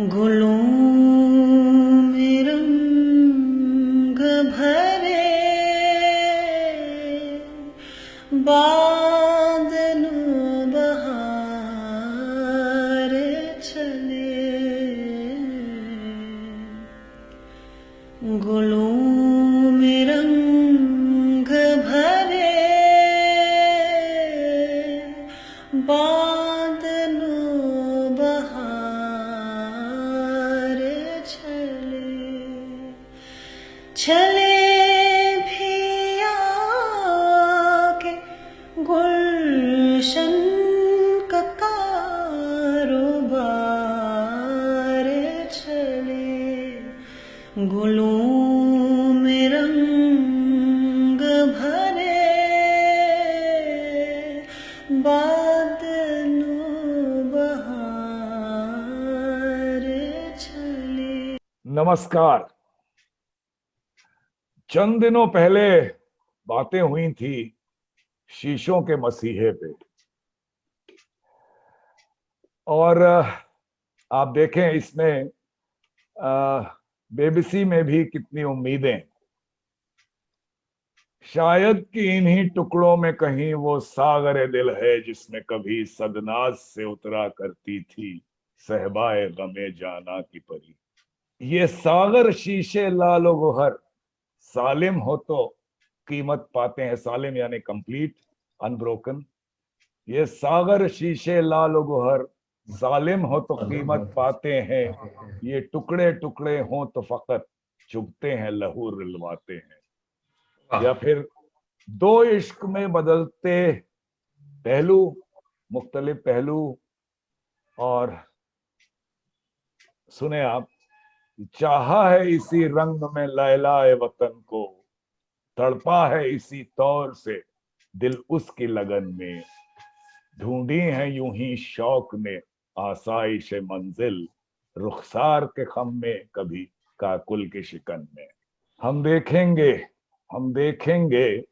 गुलों में रंग भरे बादलों बहार चले। गुलों में रंग भरे बादलों बहार चले भी आके गुलशन का कारोबार चले। गुलों में रंग भरे बादलों बहार चले। नमस्कार। चंद दिनों पहले बातें हुई थी शीशों के मसीहे पे, और आप देखें इसमें बेबसी में भी कितनी उम्मीदें। शायद कि इन्हीं टुकड़ों में कहीं वो सागरे दिल है जिसमें कभी सदनाज से उतरा करती थी सहबाए गमे जाना की परी। ये सागर शीशे लालो गोहर सालिम हो तो कीमत पाते हैं। सालिम यानी कंप्लीट, अनब्रोकन। ये सागर शीशे लालो गोहर सालिम हो तो कीमत पाते हैं। ये टुकड़े टुकड़े हों तो फकत चुभते हैं, लहू रिलवाते हैं। या फिर दो इश्क में बदलते पहलू, मुख्तलिफ पहलू। और सुने आप, चाहा है इसी रंग में लैलाए वतन को, तड़पा है इसी तौर से दिल उसकी लगन में। ढूंढी है यूं ही शौक ने आसाइश मंजिल, रुखसार के खम में कभी काकुल के शिकन में। हम देखेंगे, हम देखेंगे,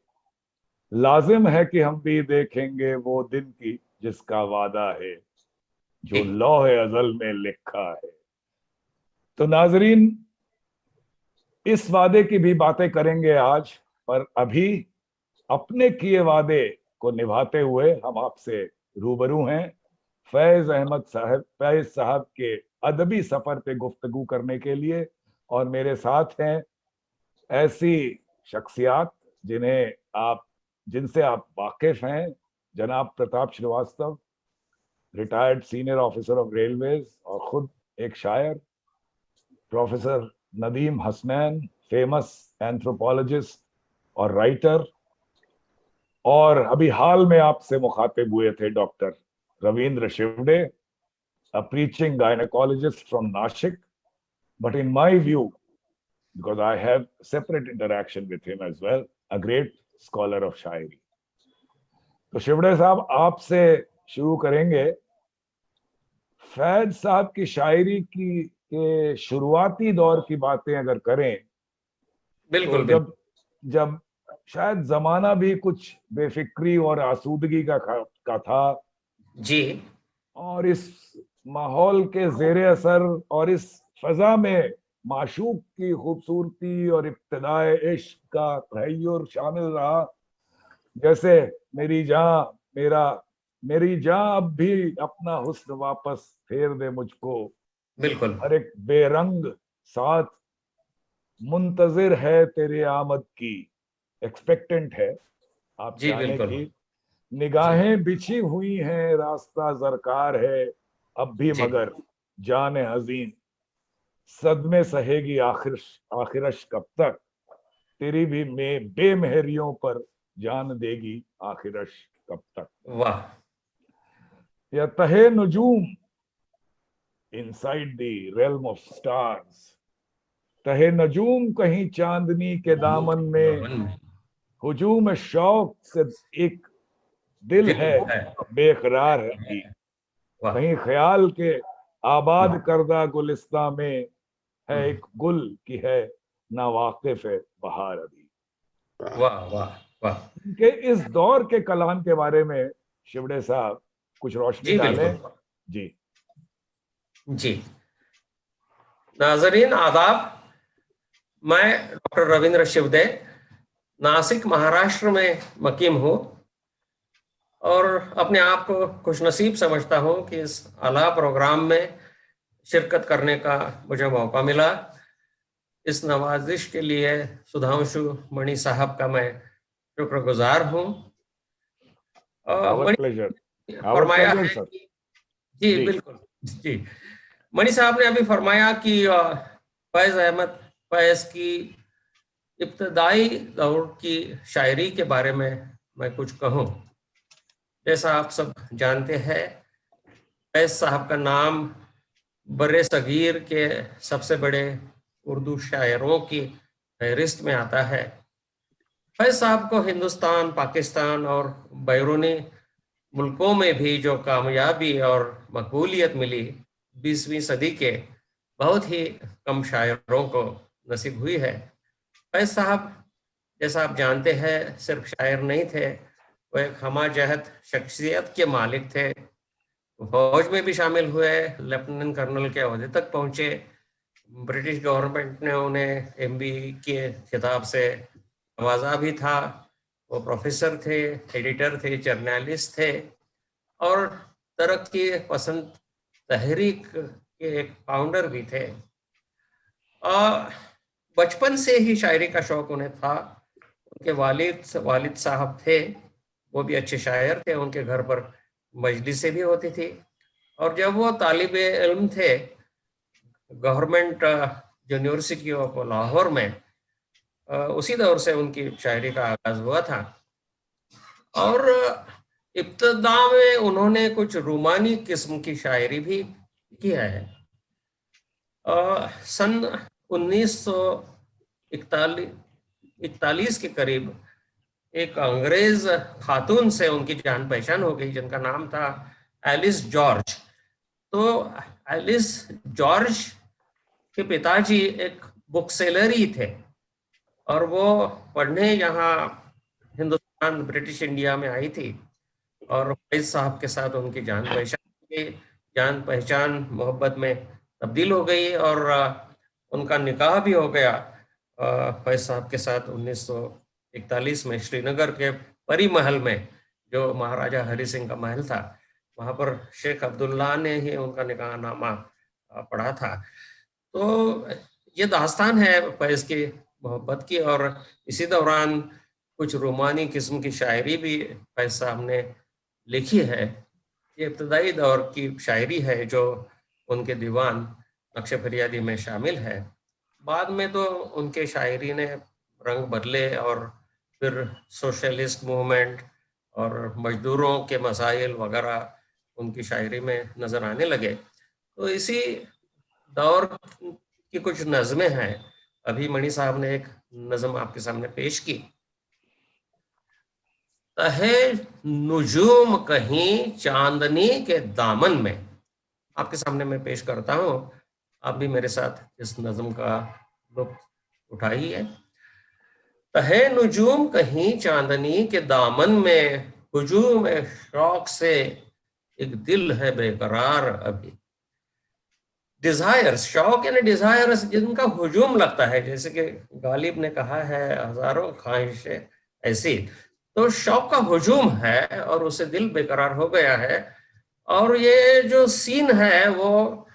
लाजिम है कि हम भी देखेंगे वो दिन की जिसका वादा है, जो लौह अजल में लिखा है। तो नाजरीन, इस वादे की भी बातें करेंगे आज, पर अभी अपने किए वादे को निभाते हुए हम आपसे रूबरू हैं फैज साहब के अदबी सफर पे गुफ्तगू करने के लिए। और मेरे साथ हैं ऐसी शख्सियात जिनसे आप वाकिफ हैं। जनाब Pratap Srivastava, retired senior officer of railways और खुद एक शायर। Professor Nadeem Hasnain, famous anthropologist और राइटर। और अभी हाल में आपसे मुखातिब हुए थे doctor Ravindra Shivde, a preaching gynecologist from Nashik. But in my view, because I have separate interaction with him as well, a great scholar of शायरी। तो शिवड़े साहब, आपसे शुरू करेंगे। फैज साहब की शायरी की के शुरुआती दौर की बातें अगर करें, बिल्कुल, तो जब शायद जमाना भी कुछ बेफिक्री और आसूदगी का था जी। और इस माहौल के जेरे असर और इस फजा में माशूक की खूबसूरती और इब्तिदाए इश्क का तहय्युर शामिल रहा। जैसे मेरी जान अब भी अपना हुस्न वापस फेर दे मुझको, बिल्कुल, हर एक बेरंग साथ मुंतजिर है तेरे आमद की, एक्सपेक्टेंट है आप जी, जाने बिल्कुल। की। निगाहें बिछी हुई हैं, रास्ता जरकार है अब भी, मगर जाने हजीन सदमे सहेगी आखिरश कब तक, तेरी भी बेमहरियों पर जान देगी आखिरश कब तक। वाह। या तहे नजूम inside the realm of stars, तहे नजूम कहीं चांदनी के दामन में, हुजूम शौक से एक दिल है बेकरार है अभी, कहीं ख्याल के आबाद करदा गुलिस्तां में है एक गुल की है ना वाकिफ है बहार अभी। वाह वाह वाह। के इस दौर के कलाम के बारे में शिवड़े साहब कुछ रोशनी जी डालें। बिल्कुल जी जी। नाजरीन आदाब, मैं डॉक्टर रविंद्र शिवदे नासिक महाराष्ट्र में मकीम हूँ और अपने आप को खुशनसीब समझता हूँ कि इस आला प्रोग्राम में शिरकत करने का मुझे मौका मिला। इस नवाजिश के लिए सुधांशु मणि साहब का मैं शुक्रगुजार हूँ। Our Mani pleasure. फरमाया है sir. कि जी जी। बिल्कुल जी, मणि साहब ने अभी फरमाया कि फैज अहमद फैज की इब्तदाई दौर की शायरी के बारे में मैं कुछ कहूँ। जैसा आप सब जानते हैं, फैज साहब का नाम बर्रे सगीर के सबसे बड़े उर्दू शायरों की फहरिस्त में आता है। फैज साहब को हिंदुस्तान, पाकिस्तान और बैरूनी मुल्कों में भी जो कामयाबी और मकबूलियत मिली, 20वीं सदी के बहुत ही कम शायरों को नसीब हुई है। फैज साहब, जैसा आप जानते हैं, सिर्फ शायर नहीं थे, वो एक हमाजहत शख्सियत के मालिक थे। फौज में भी शामिल हुए, लेफ्टिनेंट कर्नल के ओहदे तक पहुंचे। ब्रिटिश गवर्नमेंट ने उन्हें MB के खिताब से नवाजा भी था। वो प्रोफेसर थे, एडिटर थे, जर्नलिस्ट थे और तरक्की पसंद तहरीक के एक फाउंडर भी थे। बचपन से ही शायरी का शौक उन्हें था। उनके वालिद साहब थे, वो भी अच्छे शायर थे। उनके घर पर मजलिसें भी होती थी और जब वो तालिबे इल्म थे गवर्नमेंट यूनिवर्सिटी ऑफ लाहौर में, उसी दौर से उनकी शायरी का आगाज हुआ था। और इब्तदा में उन्होंने कुछ रूमानी किस्म की शायरी भी की है। सन 1941 के करीब एक अंग्रेज खातून से उनकी जान पहचान हो गई, जिनका नाम था एलिस जॉर्ज। तो एलिस जॉर्ज के पिताजी एक बुक सेलर ही थे और वो पढ़ने यहाँ हिंदुस्तान, ब्रिटिश इंडिया में आई थी और फैज साहब के साथ उनकी जान पहचान मोहब्बत में तब्दील हो गई और उनका निकाह भी हो गया फैज साहब के साथ 1941 में श्रीनगर के परी महल में, जो महाराजा हरि सिंह का महल था। वहाँ पर शेख अब्दुल्ला ने ही उनका निकाहनामा पढ़ा था। तो ये दास्तान है फैज की मोहब्बत की और इसी दौरान कुछ रूमानी किस्म की शायरी भी फैज साहब ने लिखी है। ये इब्तदाई दौर की शायरी है जो उनके दीवान नक्श फरियादी में शामिल है। बाद में तो उनके शायरी ने रंग बदले और फिर सोशलिस्ट मूवमेंट और मजदूरों के मसाइल वगैरह उनकी शायरी में नज़र आने लगे। तो इसी दौर की कुछ नज़में हैं। अभी मणि साहब ने एक नज़म आपके सामने पेश की। तहे नुजूम कहीं चांदनी के दामन में, आपके सामने मैं पेश करता हूँ। आप भी मेरे साथ इस नज़म का लुत्फ उठाइए। तहे नुजूम कहीं चांदनी के दामन में, हुजूम शौक से एक दिल है बेकरार अभी। डिजायर्स, शौक यानी डिजायर्स, जिनका हुजूम लगता है, जैसे कि गालिब ने कहा है हजारों ख्वाहिशें ऐसी। तो शौक का हुजूम है और उसे दिल बेकरार हो गया है। और ये जो सीन है वो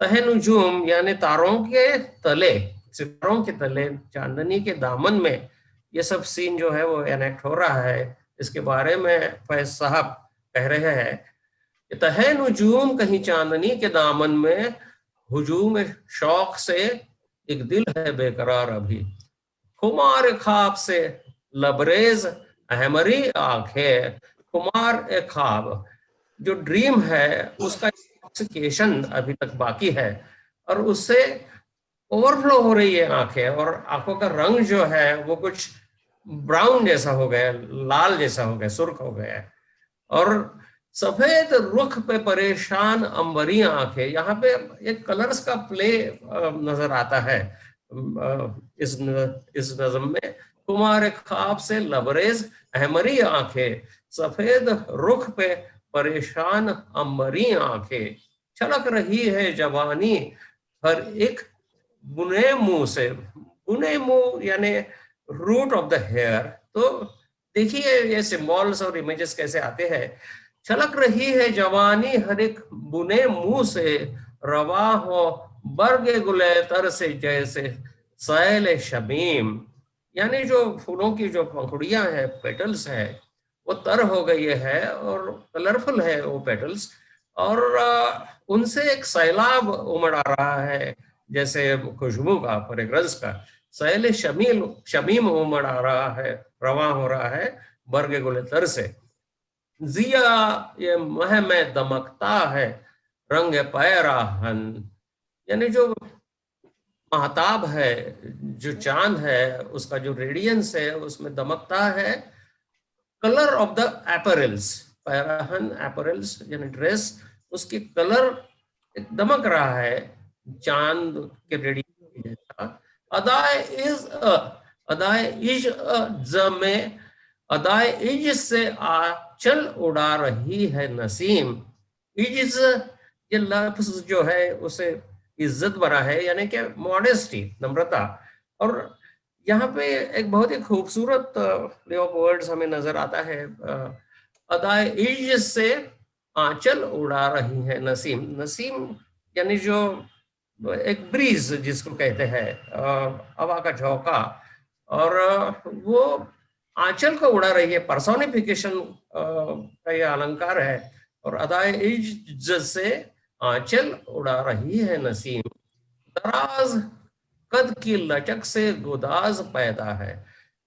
तहे नुजूम यानी तारों के तले, सितारों के तले, चांदनी के दामन में, ये सब सीन जो है वो एनेक्ट हो रहा है। इसके बारे में फैज साहब कह रहे हैं कि तहे नुजूम कहीं चांदनी के दामन में, हुजूम शौक से एक दिल है बेकरार अभी। खुमार ख्वाब से लबरेज अहमरी आंखें, खुमार ए ख्वाब, जो ड्रीम है उसका इंटॉक्सिकेशन अभी तक बाकी है और उससे ओवरफ्लो हो रही है आंखें, और आंखों का रंग जो है वो कुछ ब्राउन जैसा हो गया, लाल जैसा हो गया, सुर्ख हो गया। और सफेद रुख पे परेशान अंबरी आंखें, यहाँ पे एक कलर्स का प्ले नजर आता है इस नज़म में। कुमार ख्वाब से लबरेज अहमरी आंखें, सफेद रुख पे परेशान अंबरी आंखें, छलक रही है जवानी हर एक बुने मुंह से, बुने मुंह यानी रूट ऑफ द हेयर। तो देखिए ये सिंबल्स और इमेजेस कैसे आते हैं। छलक रही है जवानी हर एक बुने मुंह से, रवा हो बरगे गुलेतर से जैसे सैल शमीम। यानी जो फूलों की जो पंखुड़ियां हैं, पेटल्स है, वो तर हो गई है और कलरफुल है वो पेटल्स, और उनसे एक सैलाब उमड़ आ रहा है जैसे खुशबू का, फ्रेग्रेंस का। सैल शमील शमीम उमड़ आ रहा है, रवा हो रहा है बरगे गुलेतर से। जिया ये मह में दमकता है, रंग पैराहन। यानी जो महताब है, जो चांद है, उसका जो रेडियंस है उसमें दमकता है कलर ऑफ द एपरल्स। पैराहन एपरल्स यानी ड्रेस, उसकी कलर दमक रहा है चांद के रेडियंस जैसा। अदाए इज अदाए इज जमे, अदाए इज से आंचल उड़ा रही है नसीम। इज ये लफ्ज जो है उसे इज्जत बना है, यानी कि मॉडेस्टी, नम्रता। और यहाँ पे एक बहुत ही खूबसूरत प्ले ऑफ वर्ड्स हमें नजर आता है। अदाए इज से आंचल उड़ा रही है नसीम। नसीम यानी जो एक ब्रीज जिसको कहते हैं, हवा का झोंका, और वो आंचल को उड़ा रही है। पर्सोनिफिकेशन का ये अलंकार है। और अदाए इज से आंचल उड़ा रही है नसीम। दराज कद की लचक से गुदाज पैदा है।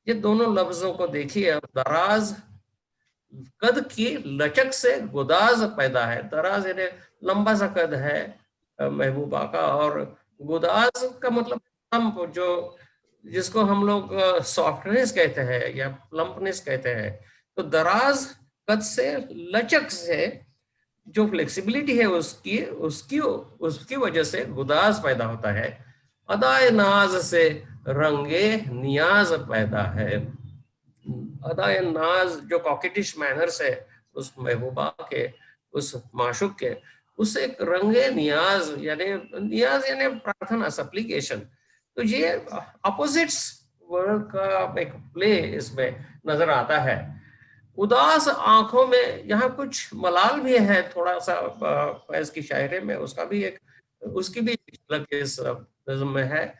ये दोनों लफ्जों को देखिए। दराज कद की लचक से गुदाज पैदा है। दराज यानी लंबा सा कद है महबूबा का, और गुदाज का मतलब प्लम्प, जो जिसको हम लोग सॉफ्टनेस कहते हैं या प्लम्पनेस कहते हैं। तो दराज कद से, लचक से, जो फ्लेक्सिबिलिटी है उसकी उसकी उसकी वजह से गुदाज पैदा होता है। अदाए नाज से रंगे नियाज पैदा है। अदाए नाज जो कॉकेटिश मैनर्स है उस महबूबा के, उस माशुक के, उससे एक रंगे नियाज यानी प्रार्थना, सप्लीकेशन। तो ये अपोजिट्स वर्ड का एक प्ले इसमें नजर आता है। उदास आंखों में, यहाँ कुछ मलाल भी है थोड़ा सा फैज की शायरी में, उसकी भी झलक इस नज़्म में है।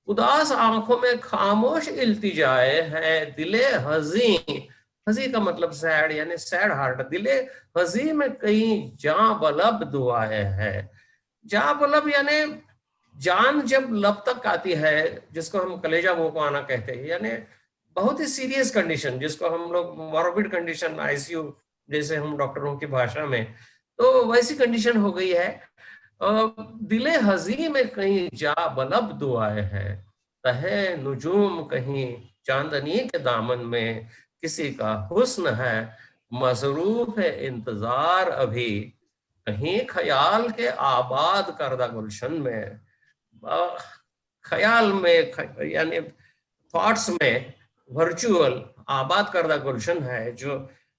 उदास आंखों में खामोश इल्तिजाए है दिले हजी। हजी का मतलब सैड, यानी सैड हार्ट। दिले हजी में कहीं जां बलब दुआएं है। जां बलब यानी जान जब लब तक आती है, जिसको हम कलेजा मुंह को आना कहते हैं, यानी बहुत ही सीरियस कंडीशन, जिसको हम लोग मॉर्बिड कंडीशन, आईसीयू जैसे हम डॉक्टरों की भाषा में, तो वैसी कंडीशन हो गई है। दिले हजी में कहीं जा बलब दुआए है, तहे नुजूम कहीं चांदनी के दामन में, किसी का हुस्न है मसरूफ है इंतजार अभी, कहीं ख्याल के आबाद करदा गुलशन में। ख्याल में यानी थॉट्स में वर्चुअल आबाद करदा गुलशन है, जो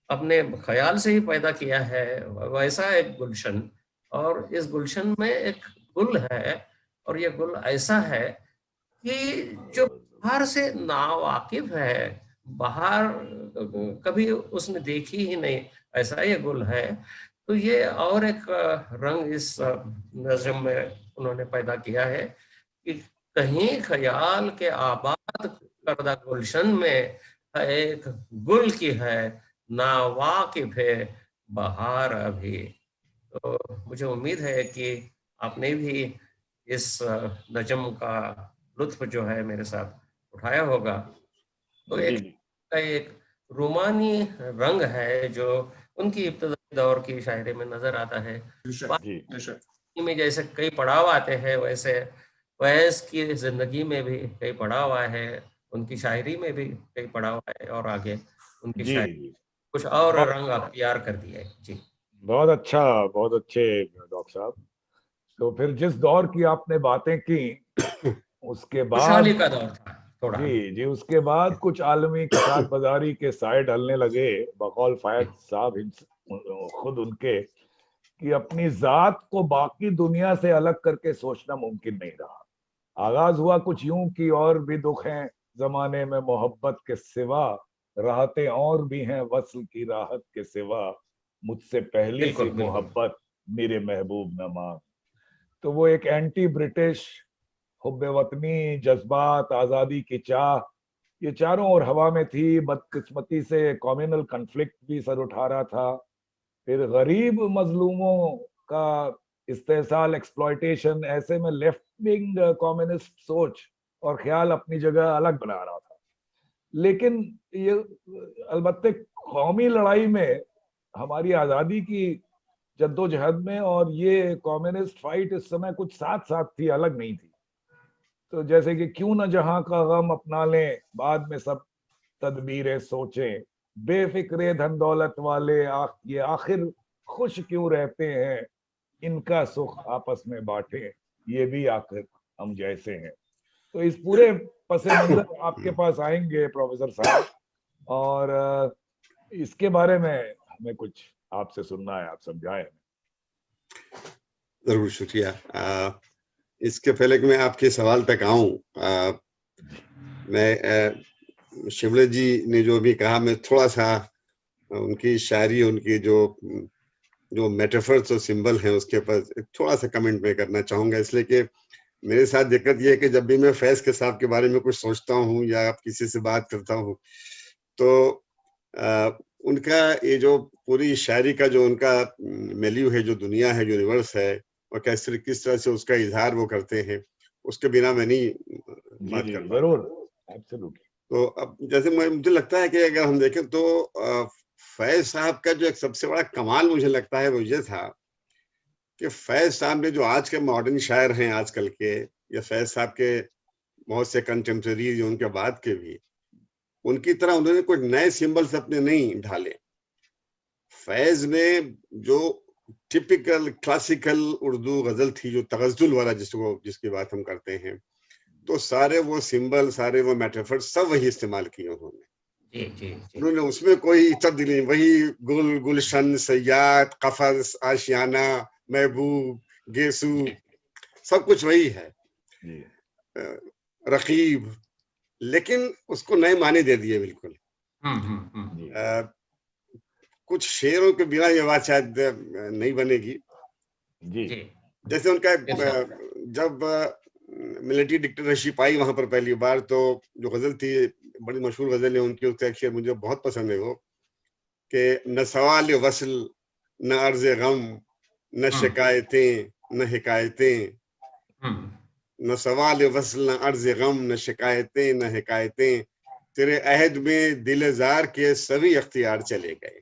अपने ख्याल से ही पैदा किया है वैसा एक गुलशन। और इस गुलशन में एक गुल है, और ये गुल ऐसा है कि जो बाहर से नावाकिफ है, बाहर कभी उसने देखी ही नहीं, ऐसा ये गुल है। तो ये और एक रंग इस नज़्म में उन्होंने पैदा किया है कि कहीं ख्याल के आबाद करदा गुलशन में है एक गुल की है नावाकिफ है बहार अभी। तो मुझे उम्मीद है कि आपने भी इस नज़्म का लुत्फ जो है मेरे साथ उठाया होगा। तो एक रोमानी रंग है जो उनकी इब्तदाई दौर की शायरी में नजर आता है। में जैसे कई पड़ाव आते हैं, वैसे वैस की जिंदगी में भी कई पड़ाव आए हैं, उनकी शायरी में भी कई पड़ाव आए, और आगे उनकी शायरी कुछ और रंग अख्तियार कर दिया है। जी बहुत अच्छा, बहुत अच्छे डॉक्टर साहब। तो फिर जिस दौर की आपने बातें की उसके बाद का दौर था थोड़ा। जी, उसके बाद कुछ आलमी कसाद बाजारी के साए ढलने लगे, बकौल फैज साहब खुद उनके, कि अपनी जात को बाकी दुनिया से अलग करके सोचना मुमकिन नहीं रहा। आगाज हुआ कुछ यूं कि और भी दुख हैं जमाने में मोहब्बत के सिवा, राहतें और भी हैं वस्ल की राहत के सिवा, मुझसे पहली सी बिल्कुल बिल्कुल। मोहब्बत मेरे महबूब न मांग। तो वो एक एंटी ब्रिटिश हुब्बे वतनी, जज्बात, आजादी की चाह, ये चारों ओर हवा में थी। बदकिस्मती से कम्युनल कन्फ्लिक्ट भी सर उठा रहा था। फिर गरीब मजलूमों का इस्तेसाल, एक्सप्लॉयटेशन, ऐसे में लेफ्ट विंग कम्युनिस्ट सोच और ख्याल अपनी जगह अलग बना रहा था। लेकिन ये अलबत्ते कौमी लड़ाई में, हमारी आजादी की जद्दोजहद में, और ये कम्युनिस्ट फाइट इस समय कुछ साथ साथ थी, अलग नहीं थी। तो जैसे कि क्यों न जहां का गम अपना लें, बाद में सब तदबीरें सोचें, बेफिक्रे धन दौलत वाले ये आखिर खुश क्यों रहते हैं, इनका सुख आपस में बांटे, ये भी आखिर हम जैसे हैं। तो इस पूरे पसे मंजर आपके पास आएंगे प्रोफेसर साहब, और इसके बारे में हमें कुछ आपसे सुनना है, आप समझाएं। जरूर, शुक्रिया। इसके पहले कि मैं आपके सवाल तक आऊं, मैं शिमले जी ने जो भी कहा, मैं थोड़ा सा उनकी शायरी, उनकी जो मेटाफर्स और सिंबल हैं उसके ऊपर थोड़ा सा कमेंट मैं करना चाहूंगा। इसलिए कि मेरे साथ दिक्कत ये है कि जब भी मैं फैज के साहब के बारे में कुछ सोचता हूँ या किसी से बात करता हूँ, तो उनका ये जो पूरी शायरी का जो उनका मेल्यू है, जो दुनिया है, यूनिवर्स है, और कैसे किस तरह से उसका इजहार वो करते हैं, उसके बिना मैं नहीं बात कर पाता। जरूर, एब्सोल्युटली। तो अब जैसे मुझे लगता है कि अगर हम देखें तो फैज साहब का जो एक सबसे बड़ा कमाल मुझे लगता है वो ये था कि फैज साहब ने, जो आज के मॉडर्न शायर हैं आजकल के, या फैज साहब के बहुत से कंटेम्प्रेरी जो उनके बाद के भी, उनकी तरह उन्होंने कुछ नए सिंबल्स अपने नहीं ढाले। फैज ने जो टिपिकल क्लासिकल उर्दू गजल थी, जो तगज्जुल वाला जिसकी बात हम करते हैं, तो सारे वो सिंबल, सारे वो मेटाफर सब वही इस्तेमाल किए उन्होंने। जी जी जी। उन्होंने उसमें कोई तब्दीली नहीं, वही गुल, गुलशन, सयाद, कफस, आशियाना, महबूब, गेसू, सब कुछ वही है, रकीब, लेकिन उसको नए माने दे दिए बिल्कुल। कुछ शेरों के बिना ये बात शायद नहीं बनेगी। जी। जैसे उनका जब मिलिट्री डिक्टेटरशिप आई वहां पर पहली बार, तो जो गजल थी, बड़ी मशहूर गजल है उनकी, उसका एक शेर मुझे बहुत पसंद है, वो कि न सवाल वसल, न अर्ज गम, न शिकायतें, न हिकायतें, न सवाल वसल, न अर्ज गम, न शिकायतें, न हिकायतें, तेरे अहद में दिलजार के सभी अख्तियार चले गए।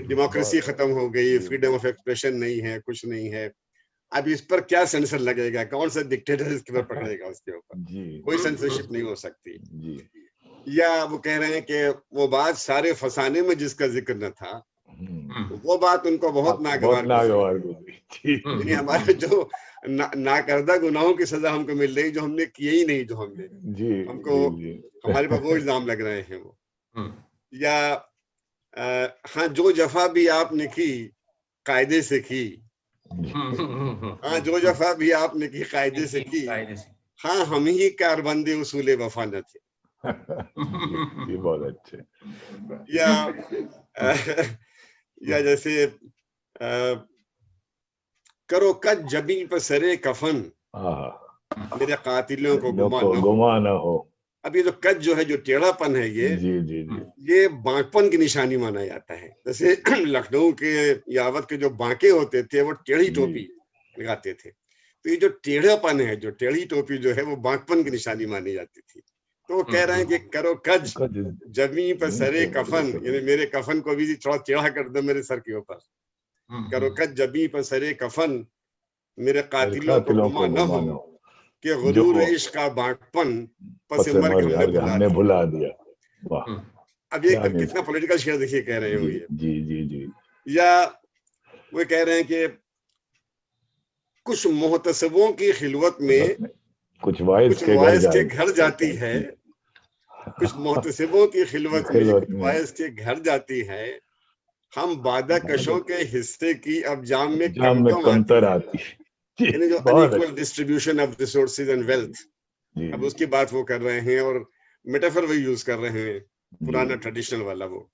डेमोक्रेसी खत्म हो गई, फ्रीडम ऑफ एक्सप्रेशन नहीं है, कुछ नहीं है। अब इस पर क्या सेंसर लगेगा, कौन सा डिक्टेटर इसके ऊपर पकड़ेगा, उसके ऊपर कोई सेंसरशिप नहीं हो सकती। या वो कह रहे हैं कि वो बात सारे फसाने में जिसका जिक्र न था, वो बात उनको बहुत नागवार गुजरी। हमारे जो नाकर्दा गुनाहों की सजा हमको मिल रही, जो हमने किए ही नहीं, जो हमने हमको हमारे पर वो इल्जाम लग रहे हैं वो। या हाँ, जो जफा भी आपने की कायदे से की, हाँ, जो जफा भी आपने की कायदे से की, हाँ, हम ही कारबंदे उसूले वफा न थे। ये बहुत अच्छे। या जैसे करो कद जबी पर सरे कफन, मेरे कातिलों को गुमा न हो। अब ये जो कद जो है, जो टेढ़ापन है, ये बांकपन की निशानी माना जाता है। जैसे लखनऊ के यावत के जो बांके होते थे, वो टेढ़ी टोपी लगाते थे, तो ये जो टेढ़ापन है, जो टेढ़ी टोपी जो है, वो बांकपन की निशानी मानी जाती थी। तो वो कह रहे हैं कि करो कज जमी पर सरे कफन, यानी मेरे कफन को भी थोड़ा टेढ़ा कर दो मेरे सर के ऊपर। करो कज जमी पर सरे कफन, मेरे कातिलों को गुमा न हो कि गुरूर इश्क का बांकपन पसे मर्ग हमने भुला दिया। वाह, अब ये कितना पॉलिटिकल शेयर देखिए कह रहे हो ये। जी। या वो कह रहे हैं कि कुछ मोहतसबों की खिलवत में कुछ वाइस के घर जाती है, कुछ मोहतसबों की खिलवत में कुछ वाइस के घर जाती है, हम बादा कशों के हिस्से की अब जाम में कमतर आती है। यानी जो बहुत unequal distribution of resources and wealth, जी, अब उसकी बात वो कर रहे हैं और मेटाफर वही यूज कर रहे हैं, पुराना जी, ट्रेडिशनल वाला वो।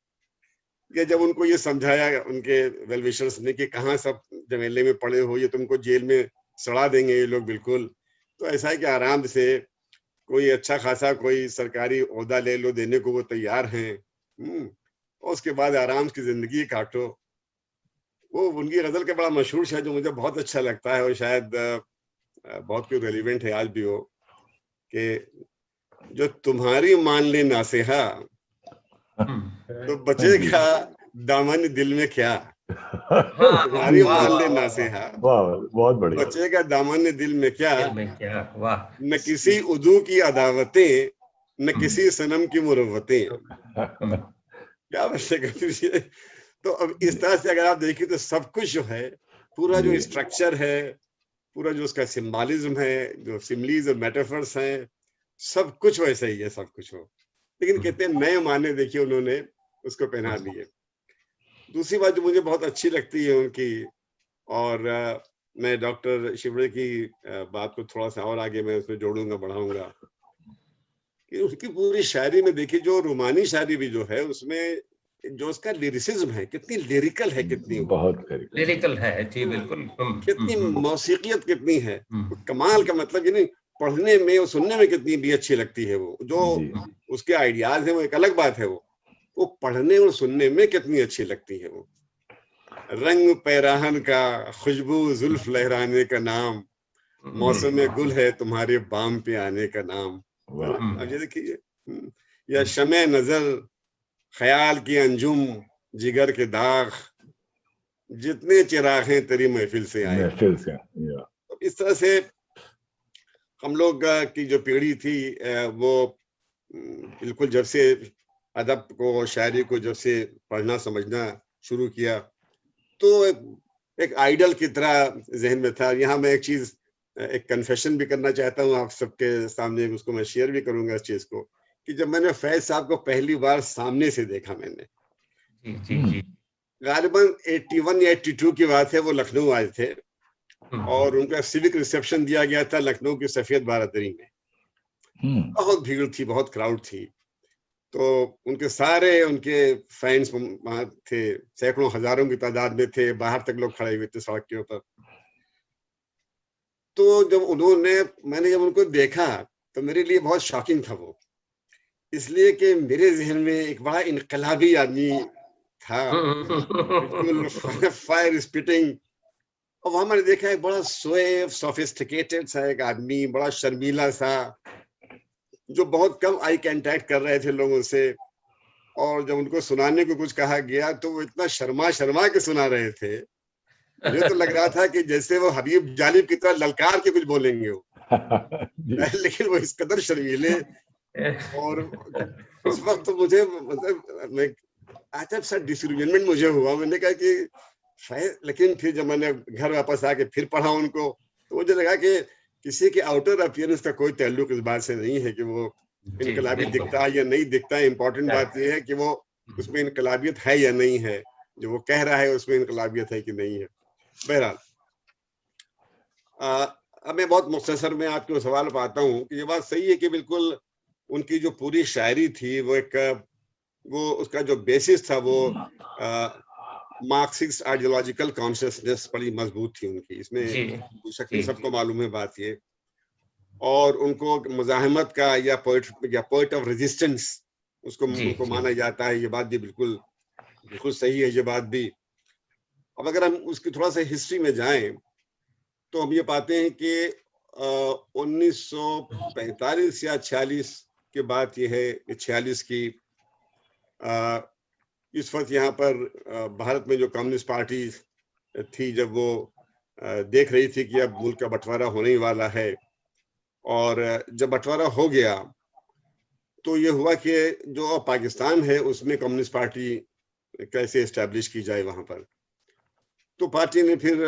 ये जब उनको ये समझाया उनके वेल विशर्स ने कि कहाँ सब जमेले में पड़े हो, ये तुमको जेल में सड़ा देंगे ये लोग बिल्कुल, तो ऐसा है कि आराम से कोई अच्छा खासा कोई सरकारी ओहदा ले लो, देने को वो तैयार हैं। और उसके बाद आराम की जिंदगी काटो। वो उनकी गजल का बड़ा मशहूर शायद जो मुझे बहुत अच्छा लगता है और शायद बहुत कोई रेलिवेंट है आज भी हो, कि जो तुम्हारी मान ले नासेहा तो बचेगा दामन दिल में क्या। तुम्हारी वाह मान वाह ले वाह नासेहा वाह, बहुत बढ़िया। बचेगा दामन दिल में क्या। दिल में क्या, वाह। न किसी उदू की अदावतें, न किसी सनम की मुरव्वतें। क्या बचेगा फिर ये। तो अब इस तरह से अगर आप देखिए तो सब कुछ जो है, पूरा जो जी। स्ट्रक्चर है, पूरा जो उसका सिंबॉलिज्म है, जो सिमिलीज और मेटाफर्स हैं, सब कुछ वैसा ही है, सब कुछ हो। लेकिन कितने नए माने देखिए उन्होंने उसको पहना दिए। दूसरी बात जो मुझे बहुत अच्छी लगती है उनकी, और मैं डॉक्टर शिवड़े की बात को थोड़ा सा और आगे मैं उसमें जोड़ूंगा, बढ़ाऊंगा, कि उसकी पूरी शायरी में देखिए, जो रोमानी शायरी भी जो है उसमें जो उसका लिरिसिज्म है, कितनी लिरिकल है, कितनी वो, बहुत लिरिकल है जी, बिल्कुल। कितनी मौसीकियत कितनी है, कमाल का। मतलब ये नहीं, पढ़ने में और सुनने में कितनी भी अच्छी लगती है वो, जो जी। उसके आइडियाज है वो एक अलग बात है, वो पढ़ने और सुनने में कितनी अच्छी लगती है वो। रंग पैराहन का, खुशबू जुल्फ लहराने का नाम, मौसम गुल है तुम्हारे बाम पे आने का नाम। वाह। अब ये देखिए, या शमे नजर, ख्याल की अंजुम, जिगर के दाग, जितने चिराग हैं तेरी महफिल से आए। महफिल से, या। तो इस तरह से हम लोग की जो पीढ़ी थी वो बिल्कुल जब से अदब को, शायरी को जब से पढ़ना समझना शुरू किया, तो एक आइडल की तरह जहन में था। यहाँ मैं एक चीज, एक कन्फेशन भी करना चाहता हूँ आप सबके सामने, उसको मैं शेयर भी करूंगा इस चीज को, कि जब मैंने फैज साहब को पहली बार सामने से देखा, मैंने जी जी, गालिबन 81 या 82 की बात है, वो लखनऊ आए थे और उनका सिविक रिसेप्शन दिया गया था लखनऊ की सफेद बारादरी में। बहुत भीड़ थी, बहुत क्राउड थी, तो उनके सारे उनके फैंस वहां थे, सैकड़ों हजारों की तादाद में थे, बाहर तक लोग खड़े हुए थे सड़क के ऊपर। तो मैंने जब उनको देखा तो मेरे लिए बहुत शॉकिंग था वो, इसलिए कि मेरे जहन में एक बड़ा इनकलाबी आदमी था, बिल्कुल फायर स्पिटिंग। और वहां मैंने देखा एक बड़ा सोएव, सोफिस्टिकेटेड सा एक आदमी, बड़ा शर्मीला सा, जो बहुत कम आई कांटेक्ट कर रहे थे लोगों से। और जब उनको सुनाने को कुछ कहा गया तो वो इतना शर्मा शर्मा के सुना रहे थे, मुझे तो लग रहा था कि जैसे वो हबीब जालिब की तरह ललकार के कुछ बोलेंगे वो। लेकिन वो इस कदर शर्मीले, और उस वक्त तो मुझे, मतलब मैं अच्छा डिसइल्यूजनमेंट मुझे हुआ। मैंने कहा कि लेकिन फिर जब मैंने घर वापस आके फिर पढ़ा उनको, तो मुझे लगा कि किसी के आउटर अपीयरेंस का कोई ताल्लुक इस बात से नहीं है कि वो इनकलाबी दिखता है या नहीं दिखता है। इम्पोर्टेंट बात यह है कि वो उसमें इनकलाबियत है या नहीं है, जो वो कह रहा है उसमें इनकलाबियत है कि नहीं है। बहरहाल, अब मैं बहुत मुख्तसर में आपके सवाल पर आता हूँ कि ये बात सही है कि बिल्कुल उनकी जो पूरी शायरी थी वो उसका जो बेसिस था वो मार्क्सिस्ट आइडियोलॉजिकल कॉन्शियसनेस बड़ी मजबूत थी उनकी, इसमें शक नहीं, सबको मालूम है बात ये। और उनको मुजाहिमत का या पोएट ऑफ रेजिस्टेंस उनको माना जाता है, ये बात भी बिल्कुल बिल्कुल सही है, ये बात भी। अब अगर हम उसकी थोड़ा सा हिस्ट्री में जाएं तो हम ये पाते हैं कि 1945 या 46 के बाद ये है, 46 की इस वक्त यहाँ पर भारत में जो कम्युनिस्ट पार्टी थी, जब वो देख रही थी कि अब मुल्क का बंटवारा होने ही वाला है, और जब बंटवारा हो गया तो ये हुआ कि जो पाकिस्तान है उसमें कम्युनिस्ट पार्टी कैसे एस्टैब्लिश की जाए वहां पर। तो पार्टी ने फिर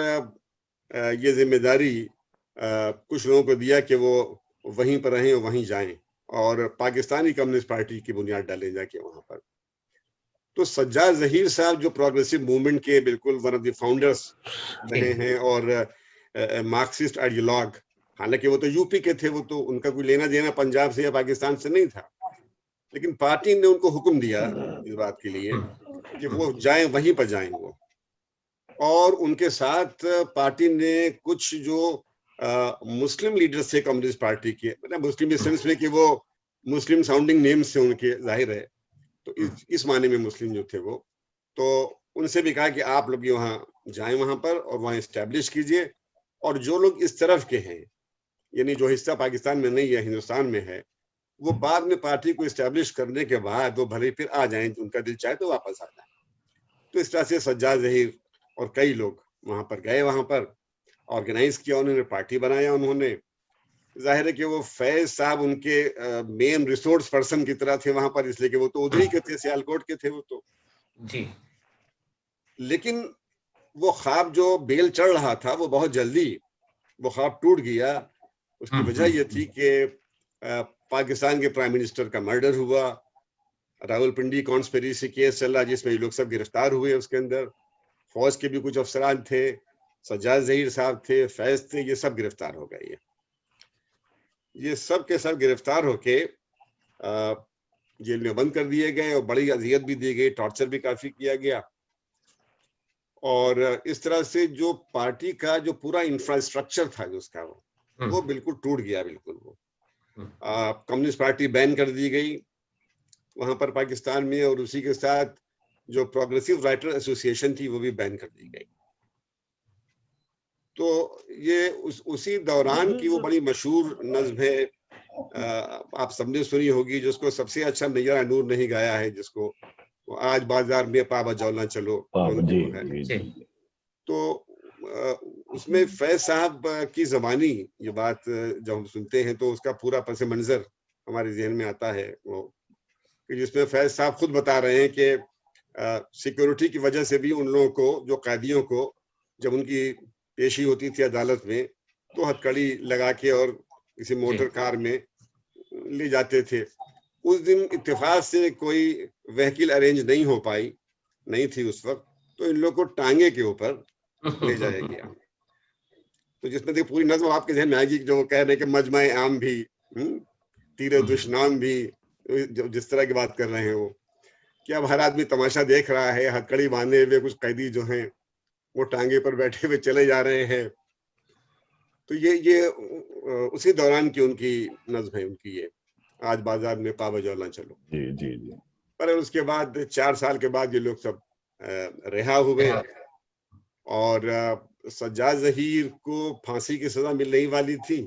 ये जिम्मेदारी कुछ लोगों को दिया कि वो वहीं पर रहें, वहीं जाएं और पाकिस्तानी कम्युनिस्ट पार्टी की बुनियाद डालें जाके वहां पर। तो सज्जाद ज़हीर साहब जो प्रोग्रेसिव मूवमेंट के बिल्कुल वन ऑफ द फाउंडर्स रहे हैं, और मार्क्सिस्ट आइडियोलॉग, हालांकि वो तो यूपी के थे, वो तो उनका कोई लेना देना पंजाब से या पाकिस्तान से नहीं था, लेकिन पार्टी ने उनको हुक्म दिया इस बात के लिए कि वो जाएं, वहीं पर जाएं वो। और उनके साथ पार्टी ने कुछ जो मुस्लिम लीडर्स थे कम्युनिस्ट पार्टी के, मतलब मुस्लिम इस सेंस में कि वो मुस्लिम साउंडिंग नेम्स थे उनके, जाहिर है, तो इस माने में मुस्लिम जो थे वो, तो उनसे भी कहा कि आप लोग वहाँ जाएं वहां पर और वहाँ इस्टेब्लिश कीजिए, और जो लोग इस तरफ के हैं, यानी जो हिस्सा पाकिस्तान में नहीं है हिंदुस्तान में है, वो बाद में पार्टी को इस्टेब्लिश करने के बाद वो भले फिर आ जाएं, उनका दिल चाहे तो वापस आ जाए। तो इस तरह से सज्जाद ज़हीर और कई लोग वहां पर गए, वहां पर ऑर्गेनाइज किया उन्होंने, पार्टी बनाया उन्होंने। जाहिर है कि वो फैज साहब उनके मेन रिसोर्स पर्सन की तरह थे वहां पर, इसलिए कि वो तो उधर ही के थे, सियालकोट के थे वो तो जी। लेकिन वो ख्वाब जो बेल चढ़ रहा था वो बहुत जल्दी वो ख्वाब टूट गया। उसकी वजह ये थी कि पाकिस्तान के प्राइम मिनिस्टर का मर्डर हुआ, रावलपिंडी कॉन्स्पिरेसी केस चला जिसमें ये लोग सब गिरफ्तार हुए, उसके अंदर फौज के भी कुछ अफसरान थे, सज्जाद ज़हीर साहब थे, फैज थे, ये सब गिरफ्तार हो गए। ये सब के सब गिरफ्तार होके जेल में बंद कर दिए गए और बड़ी अजियत भी दी गई, टॉर्चर भी काफी किया गया। और इस तरह से जो पार्टी का जो पूरा इंफ्रास्ट्रक्चर था जो उसका वो बिल्कुल टूट गया, बिल्कुल वो कम्युनिस्ट पार्टी बैन कर दी गई वहां पर पाकिस्तान में, और उसी के साथ जो प्रोग्रेसिव राइटर एसोसिएशन थी वो भी बैन कर दी गई। तो ये उसी दौरान की वो बड़ी मशहूर नज्म है, आप सबने सुनी होगी, जिसको सबसे अच्छा नैयर नूर नहीं गाया है, जिसको आज बाजार में पाबा जौला चलो है। तो उसमें फैज साहब की जबानी ये बात जब हम सुनते हैं तो उसका पूरा पस मंजर हमारे जहन में आता है, वो जिसमें फैज साहब खुद बता रहे हैं कि सिक्योरिटी की वजह से भी उन लोगों को, जो कैदियों को, जब उनकी पेशी होती थी अदालत में तो हथकड़ी लगा के और किसी मोटर कार में ले जाते थे। उस दिन इत्तेफाक से कोई व्हीकल अरेंज नहीं थी उस वक्त, तो इन लोगों को टांगे के ऊपर ले जाया गया। तो जिसमें देखिए पूरी नज़्म आपके ज़हन में आएगी, जो कह रहे हैं कि मजमा आम भी, तीर दुश्मनाम भी, जिस तरह की बात कर रहे हैं वो, कि अब हर आदमी तमाशा देख रहा है, हथकड़ी बांधे हुए कुछ कैदी जो हैं वो टांगे पर बैठे हुए चले जा रहे हैं। तो ये उसी दौरान की उनकी नज़्म है, उनकी ये आज बाजार में पाबा जौला चलो। जी। पर उसके बाद 4 साल के बाद ये लोग सब रिहा हुए, और सज्जाद ज़हीर को फांसी की सजा मिलने ही वाली थी,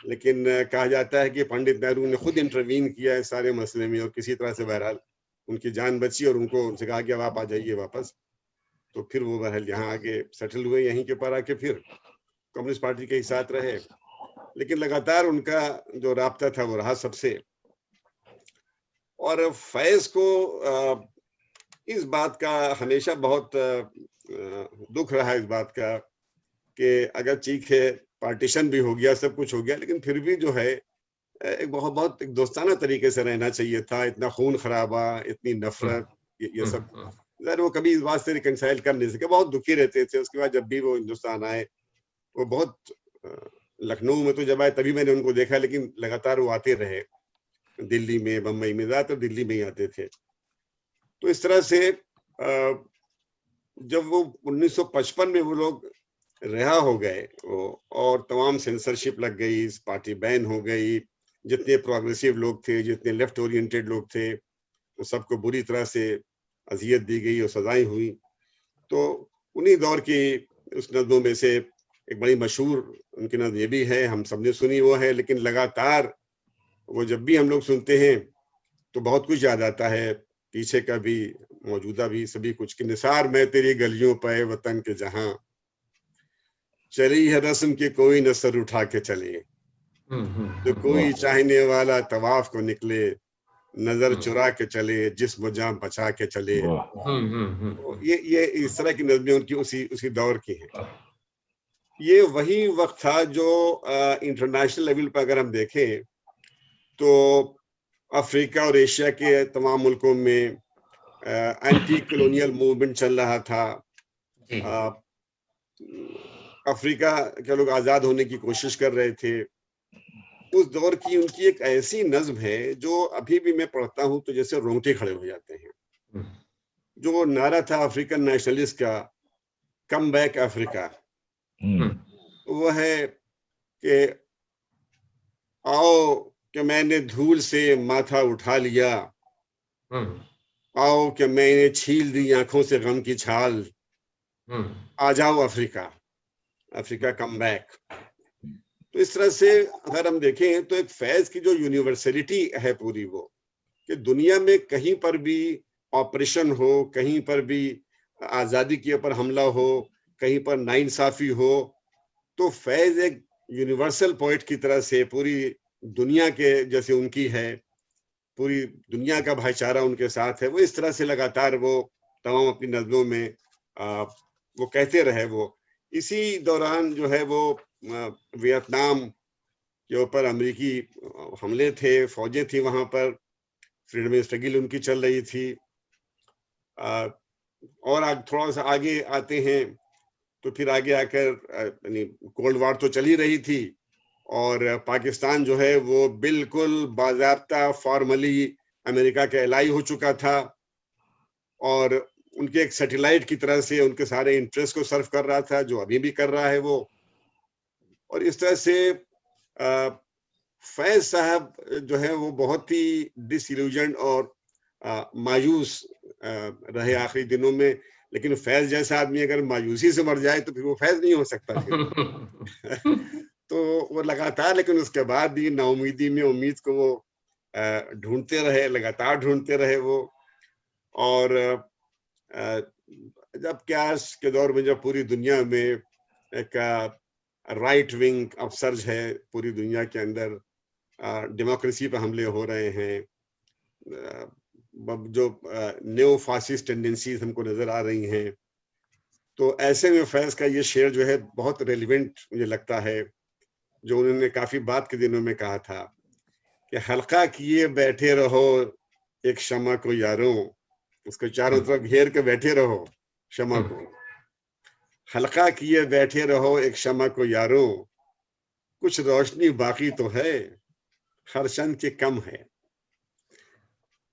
लेकिन कहा जाता है कि पंडित नेहरू ने खुद इंटरवीन किया इस सारे मसले में, और किसी तरह से बहरहाल उनकी जान बची, और उनको उनसे कहा कि अब आप आ जाइए वापस। तो फिर वो बहरहाल यहाँ आके सेटल हुए, यहीं के पर आके फिर कम्युनिस्ट पार्टी के ही साथ रहे, लेकिन लगातार उनका जो राब्ता था वो रहा सबसे। और फैज को इस बात का हमेशा बहुत दुख रहा इस बात का कि अगर ठीक है पार्टीशन भी हो गया, सब कुछ हो गया, लेकिन फिर भी जो है एक बहुत एक दोस्ताना तरीके से रहना चाहिए था। इतना खून खराबा, इतनी नफरत, ये सब वो कभी इस बात से रिकंसाइल कर नहीं सके, बहुत दुखी रहते थे। उसके बाद जब भी वो हिंदुस्तान आए, वो बहुत लखनऊ में तो जब आए तभी मैंने उनको देखा, लेकिन लगातार वो आते रहे दिल्ली में, बम्बई में, ज्यादातर दिल्ली में ही आते थे। तो इस तरह से जब वो 1955 में वो लोग रिहा हो गए और तमाम सेंसरशिप लग गई, पार्टी बैन हो गई, जितने प्रोग्रेसिव लोग थे, जितने लेफ्ट ओरिएंटेड लोग थे, वो सबको बुरी तरह से अजियत दी गई और सजाएं हुई। तो उन्हीं दौर की उस नज़्मों में से एक बड़ी मशहूर उनकी नज़्म ये भी है, हम सबने सुनी वो है, लेकिन लगातार वो जब भी हम लोग सुनते हैं तो बहुत कुछ याद आता है, पीछे का भी, मौजूदा भी, सभी कुछ। कि निसार मैं तेरी गलियों पे वतन के जहां, चली है रस्म के कोई न सर उठा के चले, तो कोई चाहने वाला तवाफ को निकले, नजर चुरा के चले, जिस्म जान बचा के चले। ये इस तरह की नज़्में उनकी उसी दौर की हैं। ये वही वक्त था जो इंटरनेशनल लेवल पर अगर हम देखें तो अफ्रीका और एशिया के तमाम मुल्कों में एंटी कॉलोनियल मूवमेंट चल रहा था। अफ्रीका के लोग आजाद होने की कोशिश कर रहे थे, उस दौर की उनकी एक ऐसी नज्म है जो अभी भी मैं पढ़ता हूं तो जैसे रोंगटे खड़े हो जाते हैं। जो नारा था अफ्रीकन नेशनलिस्ट का, कम बैक अफ्रीका, वो है कि आओ कि मैंने धूल से माथा उठा लिया, आओ कि मैंने छील दी आंखों से गम की छाल, आ जाओ अफ्रीका, अफ्रीका कम बैक। तो इस तरह से अगर हम देखें तो एक फैज की जो यूनिवर्सलिटी है पूरी, वो कि दुनिया में कहीं पर भी ऑपरेशन हो, कहीं पर भी आजादी के ऊपर हमला हो, कहीं पर नाइंसाफी हो, तो फैज एक यूनिवर्सल पोइट की तरह से पूरी दुनिया के जैसे उनकी है, पूरी दुनिया का भाईचारा उनके साथ है, वो इस तरह से लगातार वो तमाम अपनी नज़मों में वो कहते रहे। वो इसी दौरान जो है वो वियतनाम के ऊपर अमेरिकी हमले थे, फौजें थी वहां पर, फ्रीडम स्ट्रगल उनकी चल रही थी। और आज थोड़ा सा आगे आते हैं तो फिर आगे आकर यानी कोल्ड वार तो चल ही रही थी, और पाकिस्तान जो है वो बिल्कुल बाज़ाब्ता फॉर्मली अमेरिका का एलाई हो चुका था, और उनके एक सैटेलाइट की तरह से उनके सारे इंटरेस्ट को सर्व कर रहा था, जो अभी भी कर रहा है वो। और इस तरह से फैज साहब जो है वो बहुत ही डिसइल्यूजन और मायूस रहे आखिरी दिनों में। लेकिन फैज जैसा आदमी अगर मायूसी से मर जाए तो फिर वो फैज नहीं हो सकता फिर। तो वो लगातार, लेकिन उसके बाद भी नाउमीदी में उम्मीद को वो ढूंढते रहे, लगातार ढूंढते रहे वो। और जब क्यास के दौर में जब पूरी दुनिया में एक राइट विंग अपसर्ज है, पूरी दुनिया के अंदर डेमोक्रेसी पर हमले हो रहे हैं, जो न्यो फासिस्ट टेंडेंसीज हमको नजर आ रही हैं, तो ऐसे में फैज का ये शेर जो है बहुत रेलिवेंट मुझे लगता है, जो उन्होंने काफी बात के दिनों में कहा था कि हल्का किए बैठे रहो एक शमा को यारों, उसको चारों तरफ घेर के बैठे रहो शमा को, हल्का किए बैठे रहो एक शमा को यारों, कुछ रोशनी बाकी तो है, हर शन के कम है।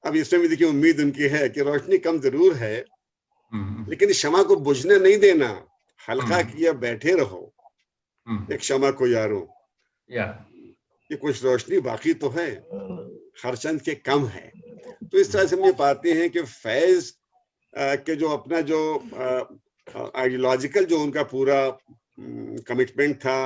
अब इसमें भी देखिए उम्मीद उनकी है कि रोशनी कम जरूर है, लेकिन शमा को बुझने नहीं देना, हल्का किए बैठे रहो एक शमा को यारों, कि कुछ रोशनी बाकी तो है, हर चंद के कम है। तो इस तरह से हम ये पाते हैं कि फैज के जो अपना जो आइडियोलॉजिकल जो उनका पूरा कमिटमेंट था,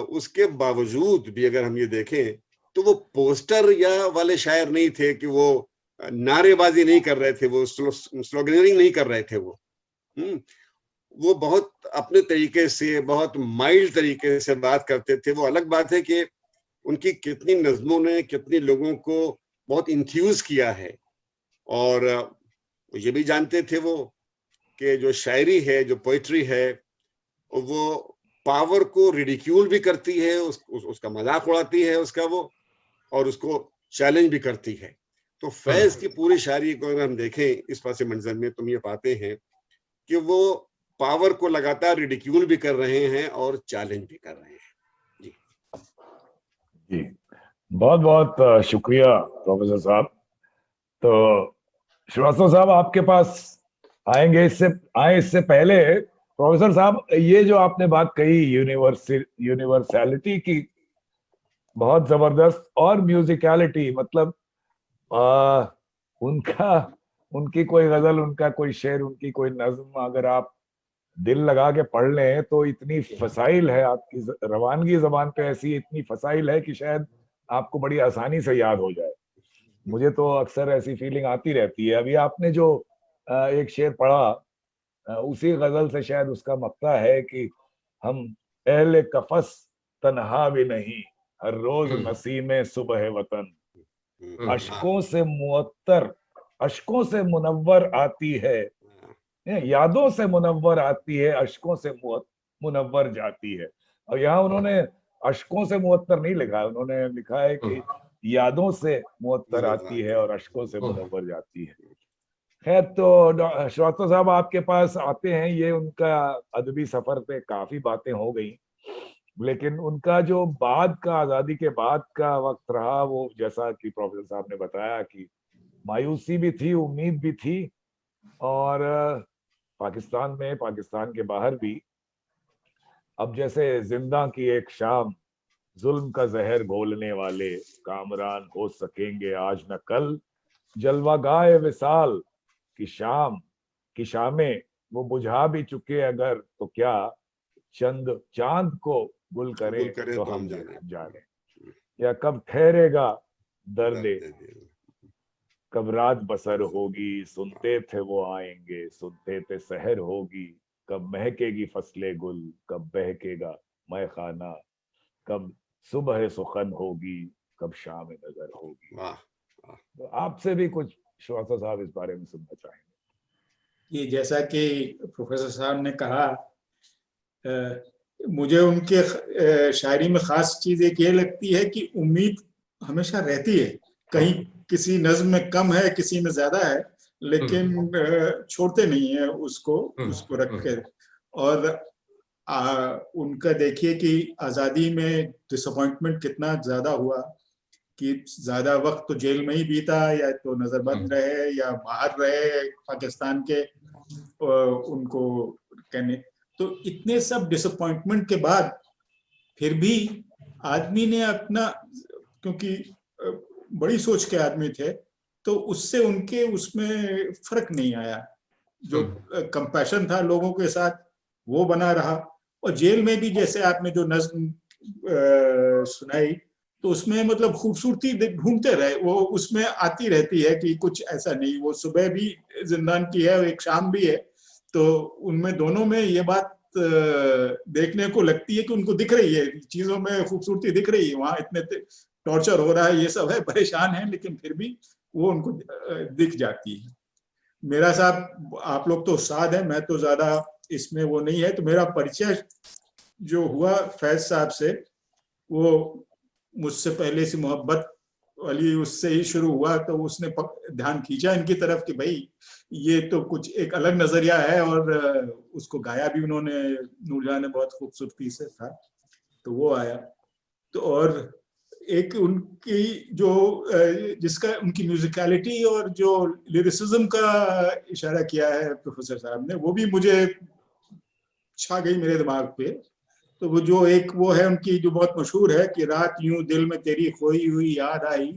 उसके बावजूद भी अगर हम ये देखें तो वो पोस्टर या वाले शायर नहीं थे कि वो नारेबाजी नहीं कर रहे थे, वो स्लोगनरिंग नहीं कर रहे थे। वो बहुत अपने तरीके से, बहुत माइल्ड तरीके से बात करते थे। वो अलग बात है कि उनकी कितनी नज़मों ने कितनी लोगों को बहुत इंथ्यूज किया है, और ये भी जानते थे वो कि जो शायरी है, जो पोइट्री है, वो पावर को रिडिक्यूल भी करती है, उसका मजाक उड़ाती है उसका वो, और उसको चैलेंज भी करती है। तो फैज की पूरी शायरी को अगर हम देखें इस पास मंजर में, तो हम ये पाते हैं कि वो पावर को लगातार रिडिक्यूल भी कर रहे हैं और चैलेंज भी कर रहे हैं। जी जी, बहुत बहुत शुक्रिया प्रोफेसर साहब। तो श्रीवास्तव साहब आपके पास आएंगे, इससे पहले प्रोफेसर साहब, ये जो आपने बात कही यूनिवर्सैलिटी की, बहुत जबरदस्त, और म्यूजिकलिटी, मतलब उनकी कोई गजल, उनका कोई शेर, उनकी कोई नज्म अगर आप दिल लगा के पढ़ लें तो इतनी फसाइल है, आपकी रवानगी जबान पे ऐसी इतनी फसाइल है कि शायद आपको बड़ी आसानी से याद हो जाए। मुझे तो अक्सर ऐसी फीलिंग आती रहती है। अभी आपने जो एक शेर पढ़ा, उसी गजल से शायद उसका मक्ता है कि हम अहले कफस तन्हा भी नहीं, हर रोज नसीमे सुबह वतन, अशकों से मुनव्वर आती है, यादों से मुनव्वर आती है, अशकों से मुनव्वर जाती है। और यहाँ उन्होंने अशकों से मुअत्तर नहीं लिखा है, उन्होंने लिखा है कि यादों से मुअत्तर आती है और अशकों से मुनव्वर जाती है। खैर, तो श्रीवास्तव साहब आपके पास आते हैं, ये उनका अदबी सफर पे काफी बातें हो गई, लेकिन उनका जो बाद का, आजादी के बाद का वक्त रहा, वो जैसा कि प्रोफेसर साहब ने बताया कि मायूसी भी थी, उम्मीद भी थी, और पाकिस्तान में, पाकिस्तान के बाहर भी। अब जैसे जिंदा की एक शाम, जुल्म का जहर घोलने वाले कामरान हो सकेंगे आज न कल, जलवागाए विसाल की शाम की शामें वो बुझा भी चुके अगर, तो क्या चंद चांद को गुल करे तो हम जाने, या कब ठहरेगा दर्द, कब रात बसर होगी, सुनते थे वो आएंगे, सुनते थे सहर होगी, कब महकेगी फसले गुल, कब बहकेगा मैखाना, कब सुबह सुखन होगी, कब शाम नजर होगी। तो आपसे भी कुछ श्रीवास्तव साहब इस बारे में सुनना चाहेंगे। ये जैसा कि प्रोफेसर साहब ने कहा, मुझे उनके शायरी में खास चीज एक ये लगती है कि उम्मीद हमेशा रहती है, कहीं किसी नज्म में कम है, किसी में ज्यादा है, लेकिन छोड़ते नहीं है उसको रख कर। और उनका देखिए कि आजादी में डिसअपॉइंटमेंट कितना ज्यादा हुआ, कि ज्यादा वक्त तो जेल में ही बीता, या तो नजरबंद रहे या बाहर रहे पाकिस्तान के, उनको कहने। तो इतने सब डिसअपॉइंटमेंट के बाद फिर भी आदमी ने अपना, क्योंकि बड़ी सोच के आदमी थे, तो उससे उनके उसमें फर्क नहीं आया। जो कंपैशन था लोगों के साथ वो बना रहा। और जेल में भी जैसे आपने जो नज्म सुनाई, तो उसमें मतलब खूबसूरती ढूंढते रहे, वो उसमें आती रहती है कि कुछ ऐसा नहीं, वो सुबह भी जिंदान की है और एक शाम भी है, तो उनमें दोनों में ये बात देखने को लगती है कि उनको दिख रही है, चीजों में खूबसूरती दिख रही है। वहां इतने टॉर्चर हो रहा है, ये सब है, परेशान है, लेकिन फिर भी वो उनको दिख जाती है। मेरा साहब, आप लोग तो उस्ताद है, मैं तो ज्यादा इसमें वो नहीं है, तो मेरा परिचय जो हुआ फैज साहब से, वो मुझसे पहले से मोहब्बत वाली उससे ही शुरू हुआ। तो उसने ध्यान खींचा इनकी तरफ कि भाई ये तो कुछ एक अलग नजरिया है, और उसको गाया भी उन्होंने, नूरजहां ने बहुत खूबसूरती से था, तो वो आया। तो और एक उनकी जो जिसका उनकी म्यूजिकलिटी और जो लिरिसिज्म का इशारा किया है प्रोफेसर साहब ने, वो भी मुझे छा गई मेरे दिमाग पे। तो वो जो एक वो है उनकी जो बहुत मशहूर है कि रात यूं दिल में तेरी खोई हुई याद आई,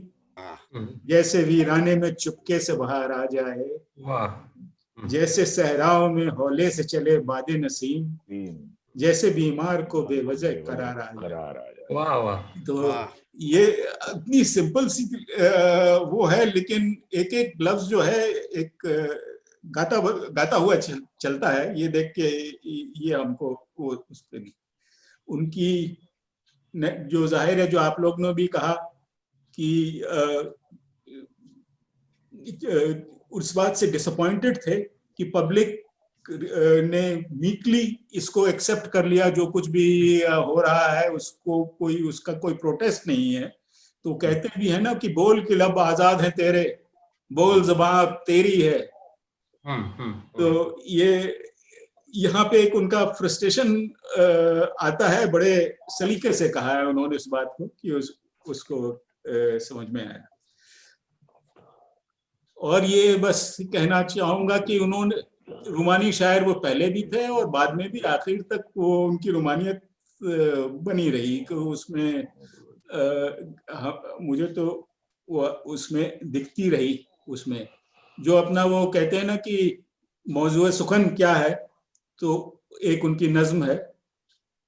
जैसे वीराने में चुपके से बाहर आ जाए, जैसे सहराओं में हौले से चले बादे नसीम, जैसे बीमार को बेवजह करार आ जाए। वाह वाह। तो ये इतनी सिंपल सी वो है, लेकिन एक एक लफ्ज जो है एक गाता हुआ चलता है। ये देख के ये हमको वो उस पे उनकी जो जाहिर है, जो आप लोग ने भी कहा कि उस बात से डिसअपॉइंटेड थे कि पब्लिक ने मीकली इसको एक्सेप्ट कर लिया, जो कुछ भी हो रहा है उसको कोई उसका कोई प्रोटेस्ट नहीं है। तो कहते भी है ना कि बोल के लब आजाद है तेरे, बोल ज़बान तेरी है। तो ये यहाँ पे एक उनका फ्रस्ट्रेशन आता है, बड़े सलीके से कहा है उन्होंने इस बात को कि उसको समझ में आया। और ये बस कहना चाहूंगा कि उन्होंने रूमानी शायर वो पहले भी थे और बाद में भी, आखिर तक वो उनकी रूमानियत बनी रही कि उसमें मुझे तो वो उसमें दिखती रही। उसमें जो अपना वो कहते हैं ना कि मौजूद सुखन क्या है, तो एक उनकी नज्म है,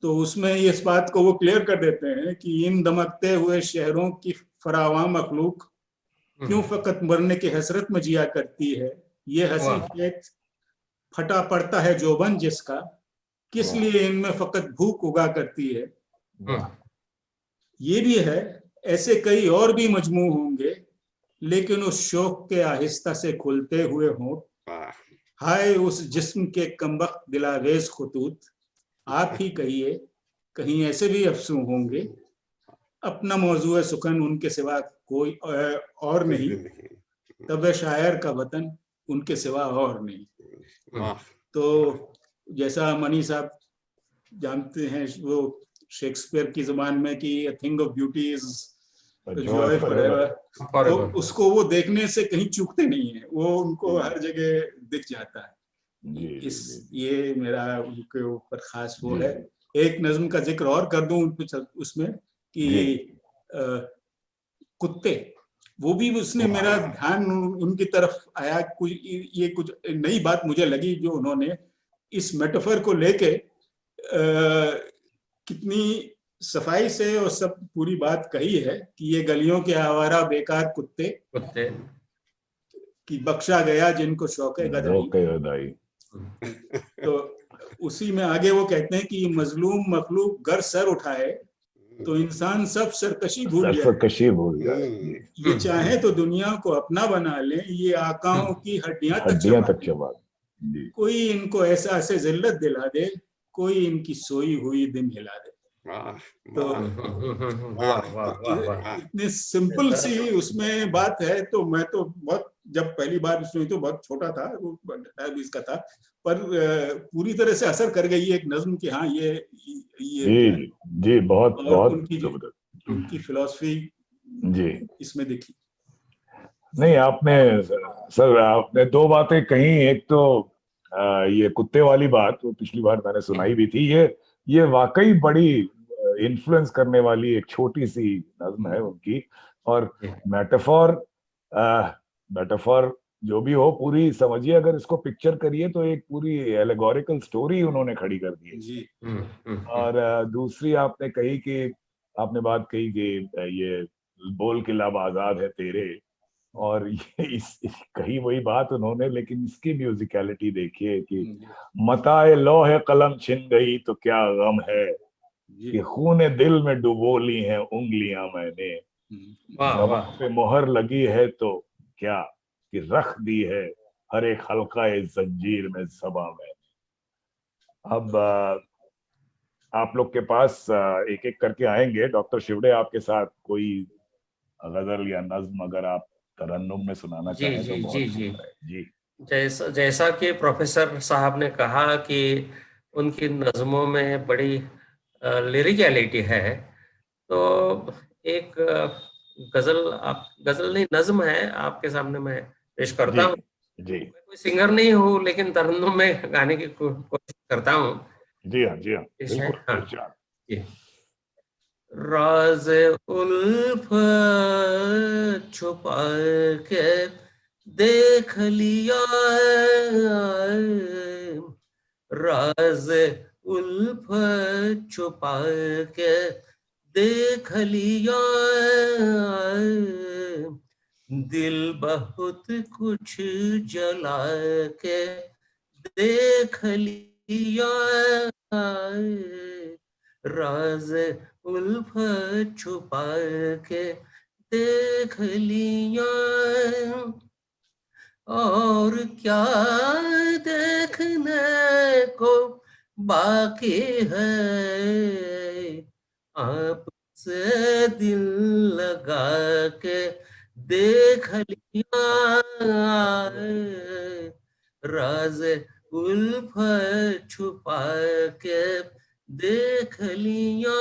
तो उसमें इस बात को वो क्लियर कर देते हैं कि इन दमकते हुए शहरों की फरावां मखलूक क्यों फकत मरने की हसरत में जिया करती है, ये हसी खेत फटा पड़ता है जोबन जिसका, किस लिए इनमें फकत भूख उगा करती है। ये भी है, ऐसे कई और भी मजमू होंगे, लेकिन उस शौक के आहिस्ता से खुलते हुए होंठ, हाय उस जिस्म के कमबख्त दिलावेज खुतूत, आप ही कहिए कहीं ऐसे भी अफसू होंगे, अपना मौजू है सुखन उनके सिवा कोई और नहीं, तब शायर का वतन उनके सिवा और नहीं। वाह, तो जैसा मनी साहब जानते हैं वो शेक्सपियर की जुबान में कि a thing of beauty is a joy forever, तो उसको वो देखने से कहीं चूकते नहीं है, वो उनको हर जगह दिख जाता है। ये मेरा उनके ऊपर खास वो है। एक नज्म का जिक्र और कर दूं उसमें कि कुत्ते, वो भी उसने मेरा ध्यान उनकी तरफ आया। कुछ नई बात मुझे लगी जो उन्होंने इस मेटाफर को लेके कितनी सफाई से और सब पूरी बात कही है कि ये गलियों के आवारा बेकार कुत्ते कि बख्शा गया जिनको शौके गदाई। तो उसी में आगे वो कहते हैं कि मजलूम मखलूक गर सर उठाए तो इंसान सब सरकशी भूल जाए, ये चाहे तो दुनिया को अपना बना ले, ये आकाओं की हड्डियां तक चबा दे, कोई इनको ऐसा से जिल्लत दिला दे, कोई इनकी सोई हुई दिन हिला दे। तो इतनी सिंपल सी उसमें बात है। तो मैं तो बहुत, जब पहली बार सुनी तो बहुत छोटा था, वो 20 का था, पर पूरी तरह से असर कर गई एक नज्म की। हाँ ये जी बहुत बहुत उनकी फिलॉसफी जी इसमें देखी। नहीं, आपने दो बातें कही। एक तो ये कुत्ते वाली बात, वो पिछली बार मैंने सुनाई भी थी। ये वाकई बड़ी इन्फ्लुएंस करने वाली एक छोटी सी नज्म है उनकी। और मेटाफर जो भी हो, पूरी समझिए, अगर इसको पिक्चर करिए तो एक पूरी एलेगोरिकल स्टोरी उन्होंने खड़ी कर दी है। और दूसरी आपने बात कही कि ये बोल के लब आजाद है तेरे, और ये कही वही बात उन्होंने, लेकिन इसकी म्यूजिकलिटी देखिए कि मताए लौह कलम छिन गई तो क्या गम है, कि खूने दिल में डुबो ली हैं उंगलियां मैंने, जवाब पे मोहर लगी है तो क्या, कि रख दी है हर एक हल्का जंजीर में ज़बां में। अब आप लोग के पास एक एक करके आएंगे। डॉक्टर शिवड़े, आपके साथ कोई गजल या नज्म अगर आप तरन्नुम में सुनाना चाहें तो बहुत जी। जैसा कि प्रोफेसर साहब ने कहा कि उनकी नज्मों में बड़ी लिरिकलिटी है, तो एक गजल नहीं, नज्म है आपके सामने मैं पेश करता हूँ। जी। मैं कोई सिंगर नहीं हूँ, लेकिन तरन्नुम में गाने की कोशिश करता हूँ। जी हाँ बिल्कुल। राज उल्फत छुपा के देख लिया, राज उल्फत छुपा के देख लिया, दिल बहुत कुछ जला के देख लिया, राज उल्फत छुपा के देख लिया, और क्या देखने को बाकी है, आपसे दिल लगा के देख लिया, राज उल्फत छुपा के देख लिया,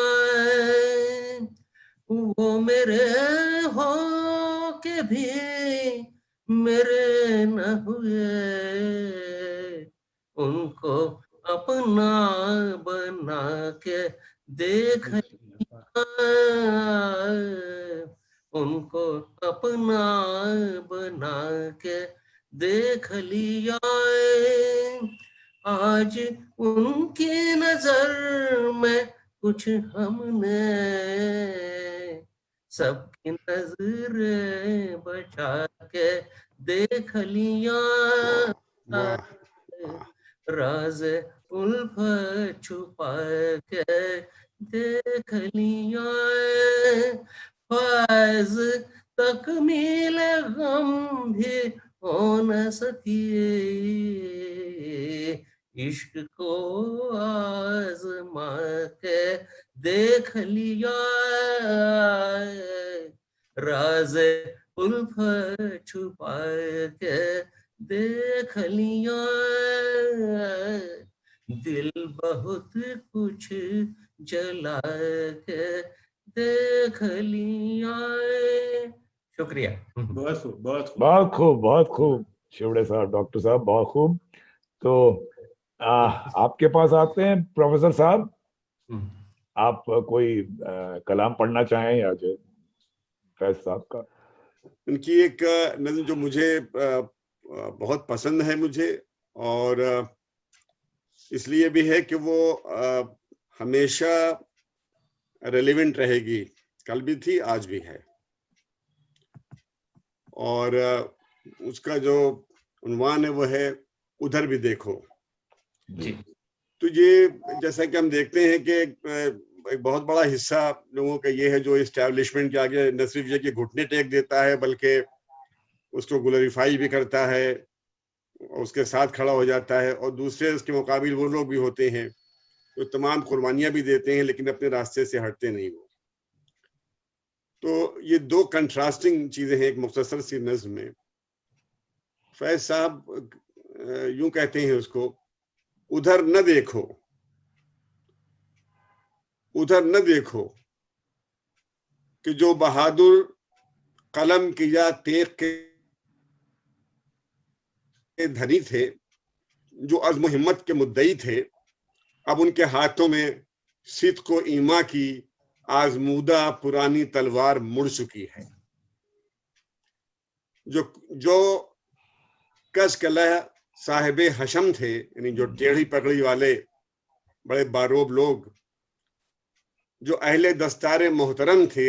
वो मेरे हो के भी मेरे न हुए, उनको अपना बना के देख लिया, उनको अपना बना के देख लिया, आज उनकी नजर में कुछ हमने सबकी नजरें बचा के देख लिया, राज उल्फत छुपा के देख लिया, फैज तकमील गम भी हो न सकी, इश्क को आजमा के देख लिया, राज उल्फत छुपा के देख लिया दिल बहुत कुछ जला के देख लिया। शुक्रिया। बहुत खूब, बहुत खूब। बहुत खूब, बहुत खूब शिवड़े साहब, डॉक्टर साहब, बहुत खूब। तो आपके पास आते हैं प्रोफेसर साहब, आप कोई कलाम पढ़ना चाहें या जो फैज साहब का? उनकी एक नज़्म जो मुझे बहुत पसंद है मुझे, और इसलिए भी है कि वो हमेशा रेलेवेंट रहेगी, कल भी थी आज भी है। और उसका जो उन्वान है वो है उधर भी देखो। जी। तो ये जैसा कि हम देखते हैं कि एक बहुत बड़ा हिस्सा लोगों का ये है जो इस्टेब्लिशमेंट के आगे न सिर्फ ये कि घुटने टेक देता है बल्कि उसको ग्लोरीफाई भी करता है, उसके साथ खड़ा हो जाता है, और दूसरे उसके मुकाबिल वो लोग भी होते हैं तो तमाम कुर्बानियां भी देते हैं लेकिन अपने रास्ते से हटते नहीं वो। तो ये दो कंट्रास्टिंग चीजें हैं एक मुख्तसर सी नज़्म में। फैज साहब यूं कहते हैं उसको, उधर न देखो, उधर न देखो कि जो बहादुर कलम किया तेग के धनी थे, जो अज़्म हिम्मत के मुद्दई थे, अब उनके हाथों में सिद्क़ व ईमा की आजमूदा पुरानी तलवार मुड़ चुकी है। जो कसकलह साहिबे हशम थे, यानी जो टेढ़ी पगड़ी वाले बड़े बारोब लोग, जो अहले दस्तारे मोहतरम थे,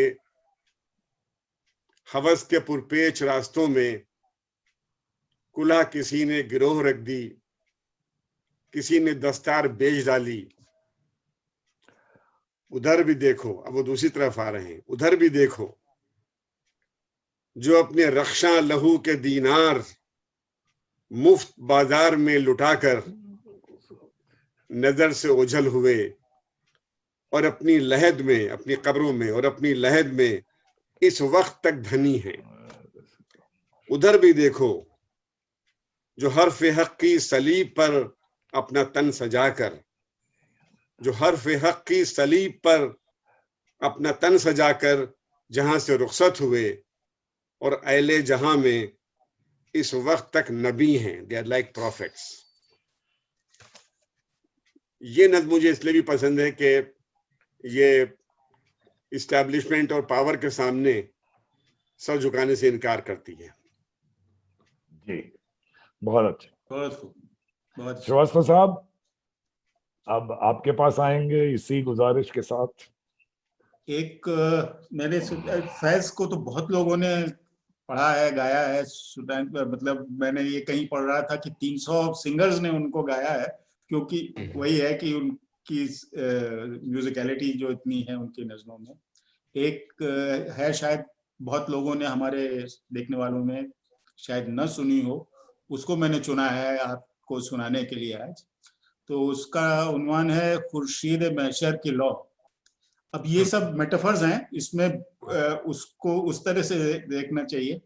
हवस के पुरपेच रास्तों में कुल्हा किसी ने गिरोह रख दी, किसी ने दस्तार बेच डाली। उधर भी देखो, अब वो दूसरी तरफ आ रहे हैं, उधर भी देखो जो अपने रक्षा लहू के दीनार मुफ्त बाजार में लुटाकर नजर से ओझल हुए और अपनी लहद में, अपनी कब्रों में और अपनी लहद में इस वक्त तक धनी है। उधर भी देखो जो हर्फ हक की सलीब पर अपना तन सजाकर, जो हर्फ हक की सलीब पर अपना तन सजाकर जहां से रुखसत हुए और अहले जहां में इस वक्त तक नबी हैं, दे आर लाइक प्रॉफिट्स। ये नज़्म मुझे इसलिए भी पसंद है कि ये इस्टेब्लिशमेंट और पावर के सामने सर झुकाने से इनकार करती है। जी, बहुत अच्छा, बहुत खूब, बहुत अच्छा। श्रीवास्तव साहब, अब आपके पास आएंगे इसी गुजारिश के साथ। एक मैंने फैज को तो बहुत लोगों ने पढ़ा है, गाया है, मतलब मैंने ये कहीं पढ़ रहा था कि 300 सिंगर्स ने उनको गाया है, क्योंकि वही है कि उनकी म्यूजिकलिटी जो इतनी है उनकी नज़्मों में। एक है, शायद बहुत लोगों ने, हमारे देखने वालों में शायद न सुनी हो, उसको मैंने चुना है आपको सुनाने के लिए आज। तो उसका उन्वान है खुर्शीद महशर की लौ। अब ये सब मेटाफर्स हैं, इसमें उसको उस तरह से देखना चाहिए।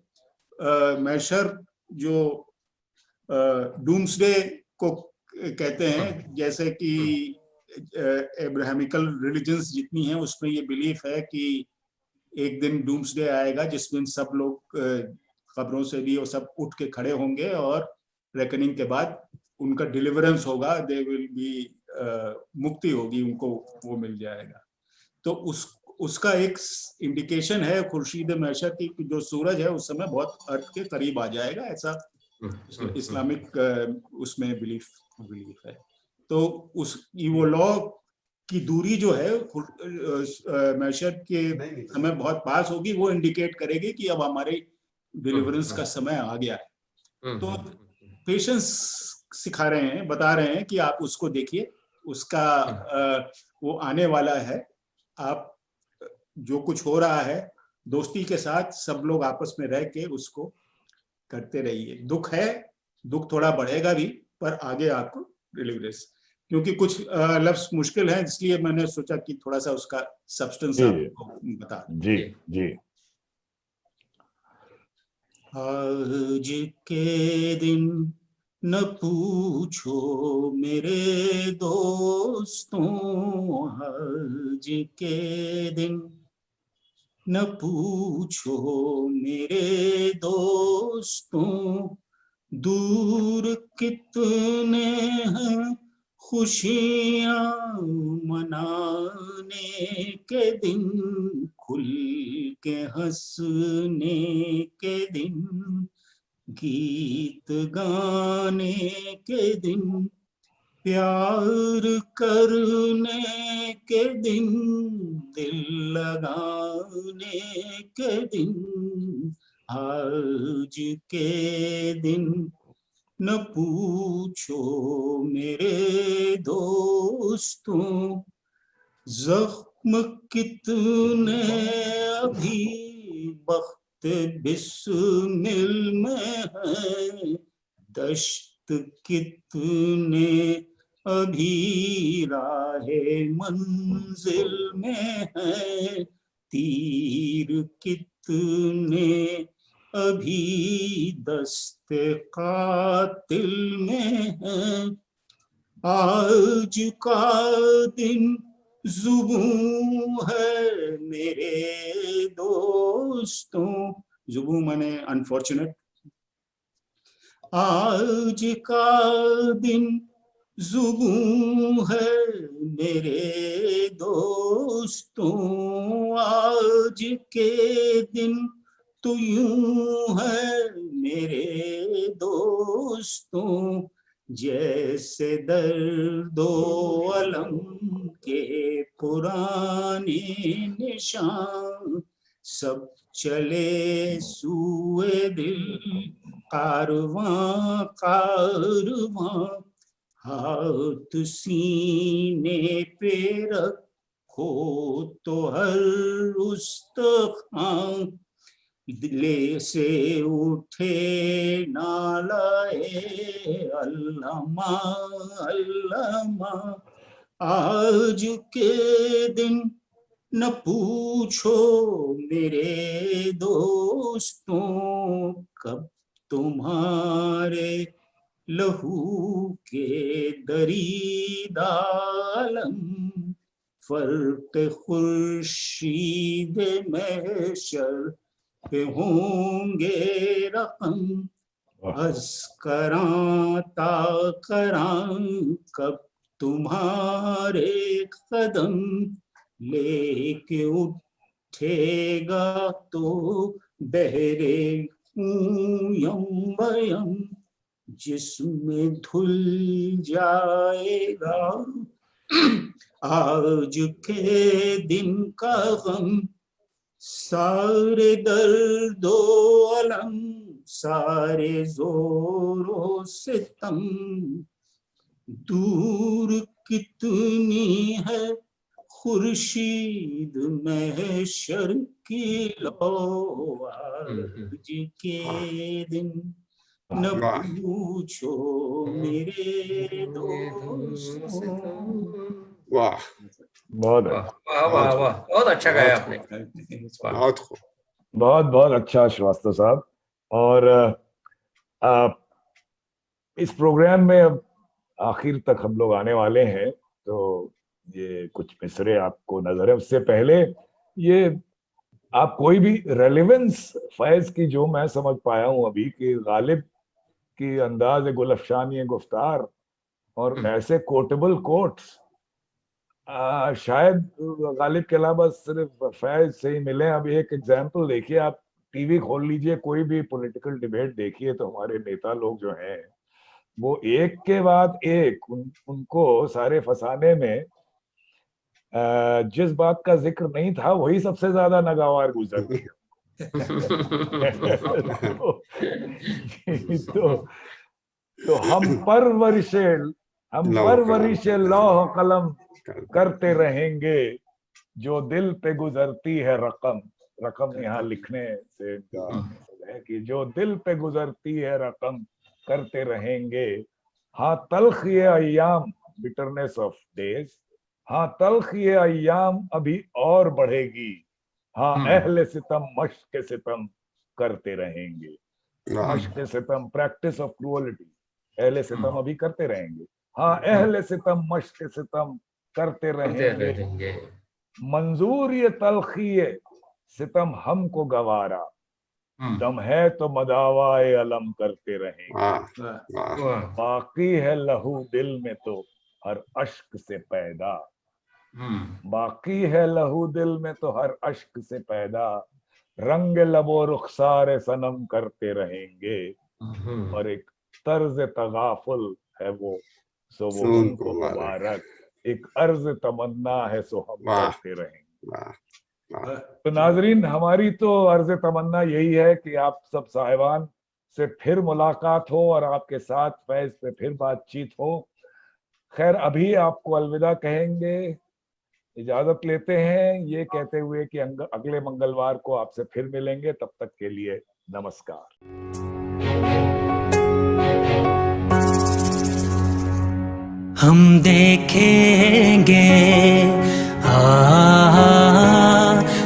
महशर जो डूम्सडे को कहते हैं, जैसे कि एब्राहमिकल रिलीजन्स जितनी हैं उसमें ये बिलीफ है कि एक दिन डूम्सडे आएगा जिसमें सब लोग खबरों से भी वो सब उठ के खड़े होंगे और रेकनिंग के बाद उनका डिलीवरेंस होगा, दे विल बी, मुक्ति होगी उनको, वो मिल जाएगा। तो उसका एक इंडिकेशन है खुर्शीद महशर की, जो सूरज है उस समय बहुत अर्थ के करीब आ जाएगा, ऐसा इस्लामिक उसमें बिलीफ है। तो उस वो लॉ की दूरी जो है महशर के समय बहुत पास होगी, वो इंडिकेट करेगी कि अब हमारे डिलीवरेंस का समय आ गया है। तो पेशेंस सिखा रहे हैं, बता रहे हैं कि आप उसको देखिए, उसका वो आने वाला है। आप जो कुछ हो रहा है दोस्ती के साथ सब लोग आपस में रह के उसको करते रहिए। दुख है, दुख थोड़ा बढ़ेगा भी, पर आगे आपको डिलीवरेंस, क्योंकि कुछ लफ्ज मुश्किल है, इसलिए मैंने सोचा कि थोड़ा सा उसका सब्सटेंस आपको बता। जी जी। आज के दिन न पूछो मेरे दोस्तों, आज के दिन न पूछो मेरे दोस्तों, दूर कितने हैं खुशियाँ मनाने के दिन, खुल के हंसने के दिन, गीत गाने के दिन, प्यार करने के दिन, दिल लगाने के दिन, आज के दिन न पूछो मेरे दोस्तों, जख्म कितने अभी वक्त बिस्मिल में है, दश्त कितने अभी राहे मंजिल में है, तीर कितने अभी दस्ते कातिल में है, आज का दिन जुबूं है मेरे दोस्तों, जुबूं माने अनफॉर्चुनेट, आज का दिन जुबूं है मेरे दोस्तों, आज के दिन तो यूं है मेरे दोस्तों, जैसे दर्दो अलम के पुराने निशान, सब चले सूए दिल कारवां कारवां, हाथ सीने पे रखो तो हर उस्तखां, दिले से उठे नालाए अल्लामा अल्लामा, आज के दिन न पूछो मेरे दोस्तों, कब तुम्हारे लहू के दरीदा अलम, फर्क खुर्शीद महशर पे होंगे रकम, अस्करां ताकरां कब तुम्हारे कदम, लेके उठेगा तो बहरे यम, जिसमें धुल जाएगा आज के दिन का गम, सारे दर्दो अलम सारे जोरो सितम, दूर कितनी है खुर्शीद महशर की लो, आज के दिन न पूछो मेरे दोस्तों। वाह, बहुत वाह वाह वाह, बहुत अच्छा गाया आपने। बहुत खूब। बहुत बहुत अच्छा श्रीवास्तव साहब। और इस प्रोग्राम में अब आखिर तक हम लोग आने वाले हैं, तो ये कुछ मिसरे आपको नजर है। उससे पहले ये आप कोई भी रेलेवेंस फैज की जो मैं समझ पाया हूं अभी कि गालिब की अंदाज गुलफशानी गुफ्तार और ऐसे कोटेबल कोट्स शायद गालिब के अलावा सिर्फ फैज से ही मिले। अब एक एग्जाम्पल देखिए, आप टीवी खोल लीजिए, कोई भी पॉलिटिकल डिबेट देखिए, तो हमारे नेता लोग जो हैं वो एक के बाद एक उनको सारे फसाने में जिस बात का जिक्र नहीं था वही सबसे ज्यादा नागवार गुजरती है। तो हम परवरिशे लौह कलम करते रहेंगे, जो दिल पे गुजरती है रकम। रकम यहाँ लिखने से है कि जो दिल पे गुजरती है रकम करते रहेंगे। हाँ तल्ख ये अय्याम, बिटरनेस ऑफ डेज, हाँ तल्ख ये अय्याम अभी और बढ़ेगी। हाँ अहले सितम मश्क सितम करते रहेंगे। मश्क सितम, प्रैक्टिस ऑफ क्रूअलिटी। अहले सितम अभी करते रहेंगे, हाँ अहले सितम मश्क सितम करते रहेंगे। मंजूर ये तलखी सितम हमको गवारा, दम है तो मदावाए अलम करते रहेंगे। बाकी है लहू दिल में तो हर अश्क से पैदा, बाकी है लहू दिल में तो हर अश्क से पैदा, रंग लबो रुखसार सनम करते रहेंगे। और एक तर्ज तगाफुल है वो, सो वो उनको मुबारक, एक अर्ज तमन्ना है सो हम करते रहेंगे। तो नाजरीन, हमारी तो अर्ज तमन्ना यही है कि आप सब साहिबान से फिर मुलाकात हो और आपके साथ फैज पे फिर बातचीत हो। खैर अभी आपको अलविदा कहेंगे, इजाजत लेते हैं ये कहते हुए कि अगले मंगलवार को आपसे फिर मिलेंगे। तब तक के लिए नमस्कार। हम देखेंगे,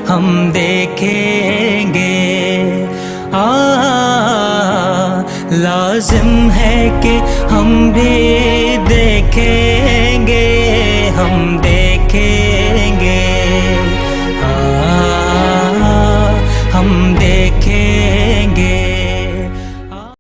हम देखेंगे, लाजिम है कि हम भी देखेंगे।